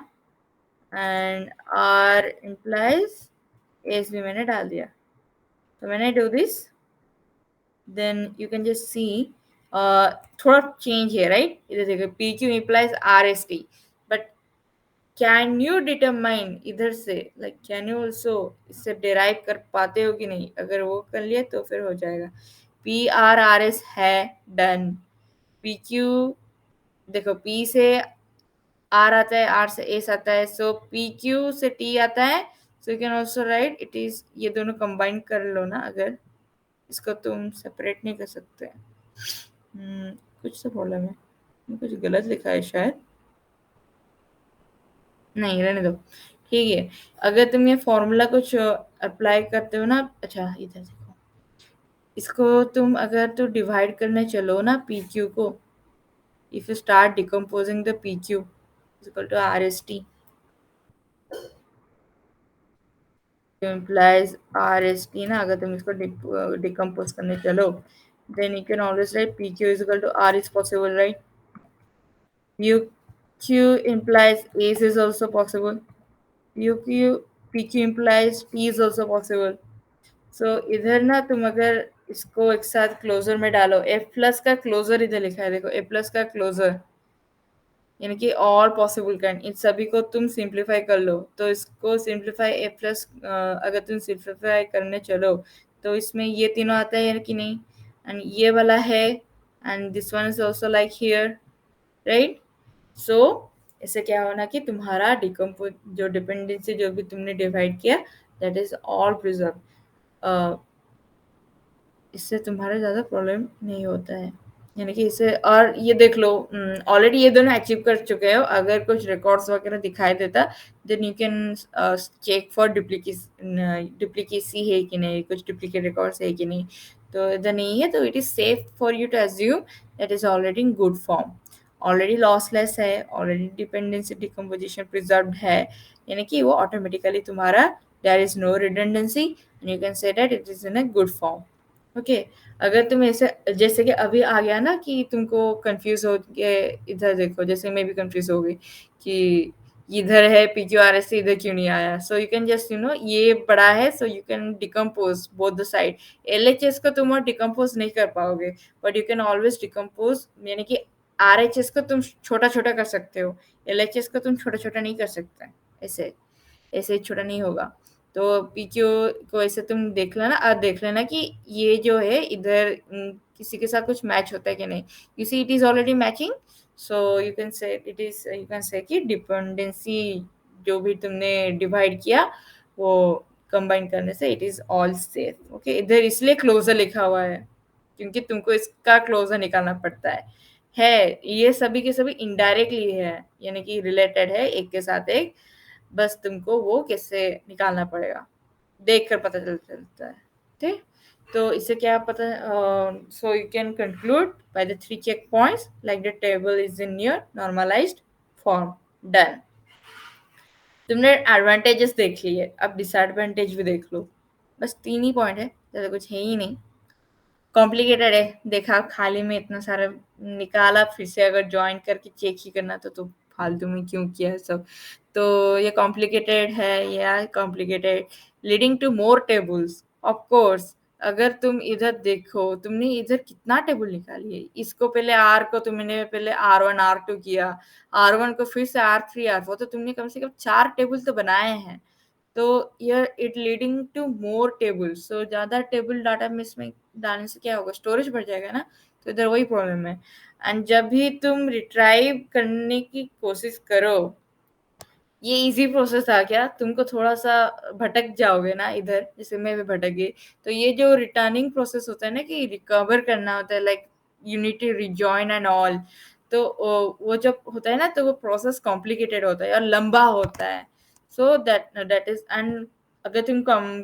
एंड R implies S भी मैंने डाल दिया, तो मैंने do this, then you can just see थोड़ा चेंज है राइट, इधर देखो PQ implies RST, but can you determine इधर से, लाइक कैन यू ऑल्सो इससे डिराइव कर पाते हो कि नहीं, अगर वो कर लिए तो फिर हो जाएगा, PRRS है डन, PQ देखो P से R आता है, R से S आता है, सो PQ से T आता है, so you can also right it is, ये दोनों कंबाइन कर लो ना, अगर इसको तुम सेपरेट नहीं कर सकते, कुछ तो प्रॉब्लम है, कुछ गलत लिखा है शायद, नहीं रहने दो, ठीक है। अगर तुम ये फॉर्मूला कुछ अप्लाई करते हो ना, अच्छा इधर देखो, इसको तुम अगर तो डिवाइड करने चलो ना पी क्यू को, if you start decomposing the P Q equal to R S T implies R S T ना, अगर तुम इसको डिकम्पोज करने चलो, then you can always write pq is equal to r is possible, right? pq implies ace is also possible, pq pq implies t is also possible. So इधर ना तुम अगर इसको एक साथ क्लोजर में डालो, f प्लस का क्लोजर इधर लिखा है देखो, a प्लस का क्लोजर यानी कि ऑल पॉसिबल कैंड, इन सभी को तुम सिंप्लीफाई कर लो, तो इसको सिंप्लीफाई ए प्लस, अगर तुम सिंप्लीफाई करने चलो तो इसमें ये तीनों आता है यानी कि नहीं, एंड ये वाला है, and this one is also like here, right? So इससे क्या होना कि तुम्हारा डिकम्पोज जो डिपेंडेंसी जो भी तुमने डिवाइड किया, दैट इज ऑल प्रिजर्व, इससे तुम्हारा ज़्यादा प्रॉब्लम नहीं होता है, यानी कि इसे, और ये देख लो ऑलरेडी ये दोनों अचीव कर चुके हो, अगर कुछ रिकॉर्ड्स वगैरह दिखाई देता then you can check for duplicacy है कि नहीं, कुछ डुप्लीकेट रिकॉर्ड्स है कि नहीं, तो इधर नहीं है, तो it is safe for you to assume that is already in good form, already lossless है, ऑलरेडी डिपेंडेंसी डिकम्पोजिशन प्रिजर्व्ड है, यानी कि वो ऑटोमेटिकली तुम्हारा there is no redundancy and you can say that it is in a good form. Okay, अगर तुम ऐसे जैसे कि अभी आ गया ना कि तुमको कंफ्यूज हो गए, इधर देखो, जैसे मैं भी कंफ्यूज हो गई कि इधर है पी क्यू आर एस, इधर क्यों नहीं आया, सो यू कैन जस्ट ये बड़ा है, so you can decompose both the side, L H S को तुम और डिकम्पोज नहीं कर पाओगे, but you can always decompose, यानी कि आर एच एस को तुम छोटा छोटा कर सकते हो, एल एच एस को तुम छोटा छोटा नहीं कर सकते, ऐसे ऐसे ही छोटा नहीं होगा। तो पीक्यू को ऐसे तुम देख लेना, और देख लेना कि ये जो है इधर किसी के साथ कुछ मैच होता है कि नहीं, you see it is already matching, so you can से इट इज, यू कैन से कि डिपेंडेंसी जो भी तुमने डिवाइड किया वो कंबाइन करने से it is all safe. Okay, इधर इसलिए क्लोजर लिखा हुआ है क्योंकि तुमको इसका क्लोजर निकालना पड़ता है ये सभी के सभी इनडायरेक्टली है, यानी कि रिलेटेड है एक के साथ एक, बस तुमको वो कैसे निकालना पड़ेगा, देख कर पता चलता है, ठीक। तो इससे क्या पता, so you can conclude by the 3 check points like the table is in your normalized form, done. तुमने एडवांटेजेस देख लिए, अब डिसएडवांटेज भी देख लो, बस 3 ही पॉइंट है, ज़्यादा कुछ है ही नहीं, कॉम्प्लिकेटेड है, देखा खाली में इतना सारा निकाला, फिर से अगर ज्वाइन करके चेक ही करना तो फालतू में क्यों किया है सब, तो ये कॉम्प्लिकेटेड है, या complicated leading to more tables of course. अगर तुम इधर देखो, तुमने इधर कितना टेबल निकाली है, इसको पहले आर को तुमने पहले R1 R2 किया, R1 को फिर से R3 R4, तो तुमने कम से कम 4 टेबल तो बनाए हैं, तो यह it leading to more table, so ज़्यादा टेबल डाटा में इसमें डालने से क्या होगा, स्टोरेज बढ़ जाएगा ना, तो इधर वही प्रॉब्लम है। एंड जब भी तुम रिट्राइव करने की कोशिश करो, ये इजी प्रोसेस था क्या, तुमको थोड़ा सा भटक जाओगे ना इधर, जैसे मैं भी भटक गई, तो ये जो रिटर्निंग प्रोसेस होता है ना कि रिकवर करना होता है, like you need to rejoin and all, तो वो जब होता है ना तो वो प्रोसेस कॉम्प्लिकेटेड होता है और लंबा होता है, सो दैट इज, एंड अगर तुम कम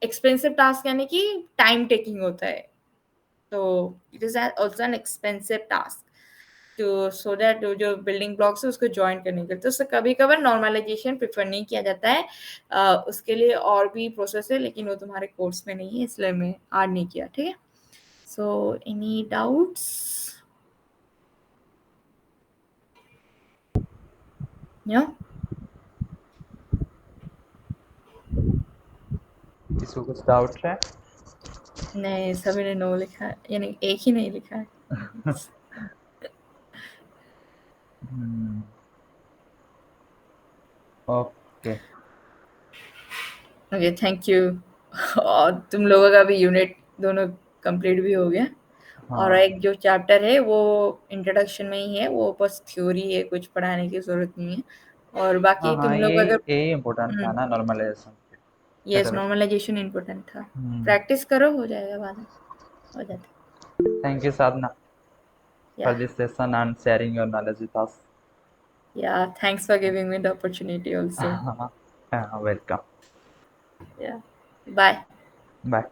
एक्सपेंसिव टास्क यानी कि टाइम टेकिंग होता है, तो it is also an expensive task, तो सो दैट जो बिल्डिंग ब्लॉक्स है उसको ज्वाइन करने के लिए, तो उससे कभी कभार नॉर्मलाइजेशन प्रेफर नहीं किया जाता है, उसके लिए और भी प्रोसेस है, लेकिन वो तुम्हारे कोर्स में नहीं है, इसलिए मैं ऐड नहीं किया, ठीक है। So any doubts? या किसी को कुछ डाउट है? नहीं, सभी ने नो लिखा है, यानी एक ही नहीं लिखा है। Okay okay, thank you. और तुम लोगों का भी यूनिट दोनों कंप्लीट भी हो गया, और हाँ एक जो चैप्टर है वो इंट्रोडक्शन में ही है, वो बस थ्योरी है, कुछ पढ़ाने की जरूरत नहीं है, और हाँ बाकी हाँ, तुम लोग अगर यही इम्पोर्टेंट था ना, नॉर्मलाइजेशन। यस, नॉर्मलाइजेशन इम्पोर्टेंट था, प्रैक्टिस करो, हो जाएगा बाद में, हो जाता थैंक यू साधना है, for या this session and sharing your knowledge with us. Yeah, thanks for giving me the opportunity also. Welcome. Yeah. Bye. Bye.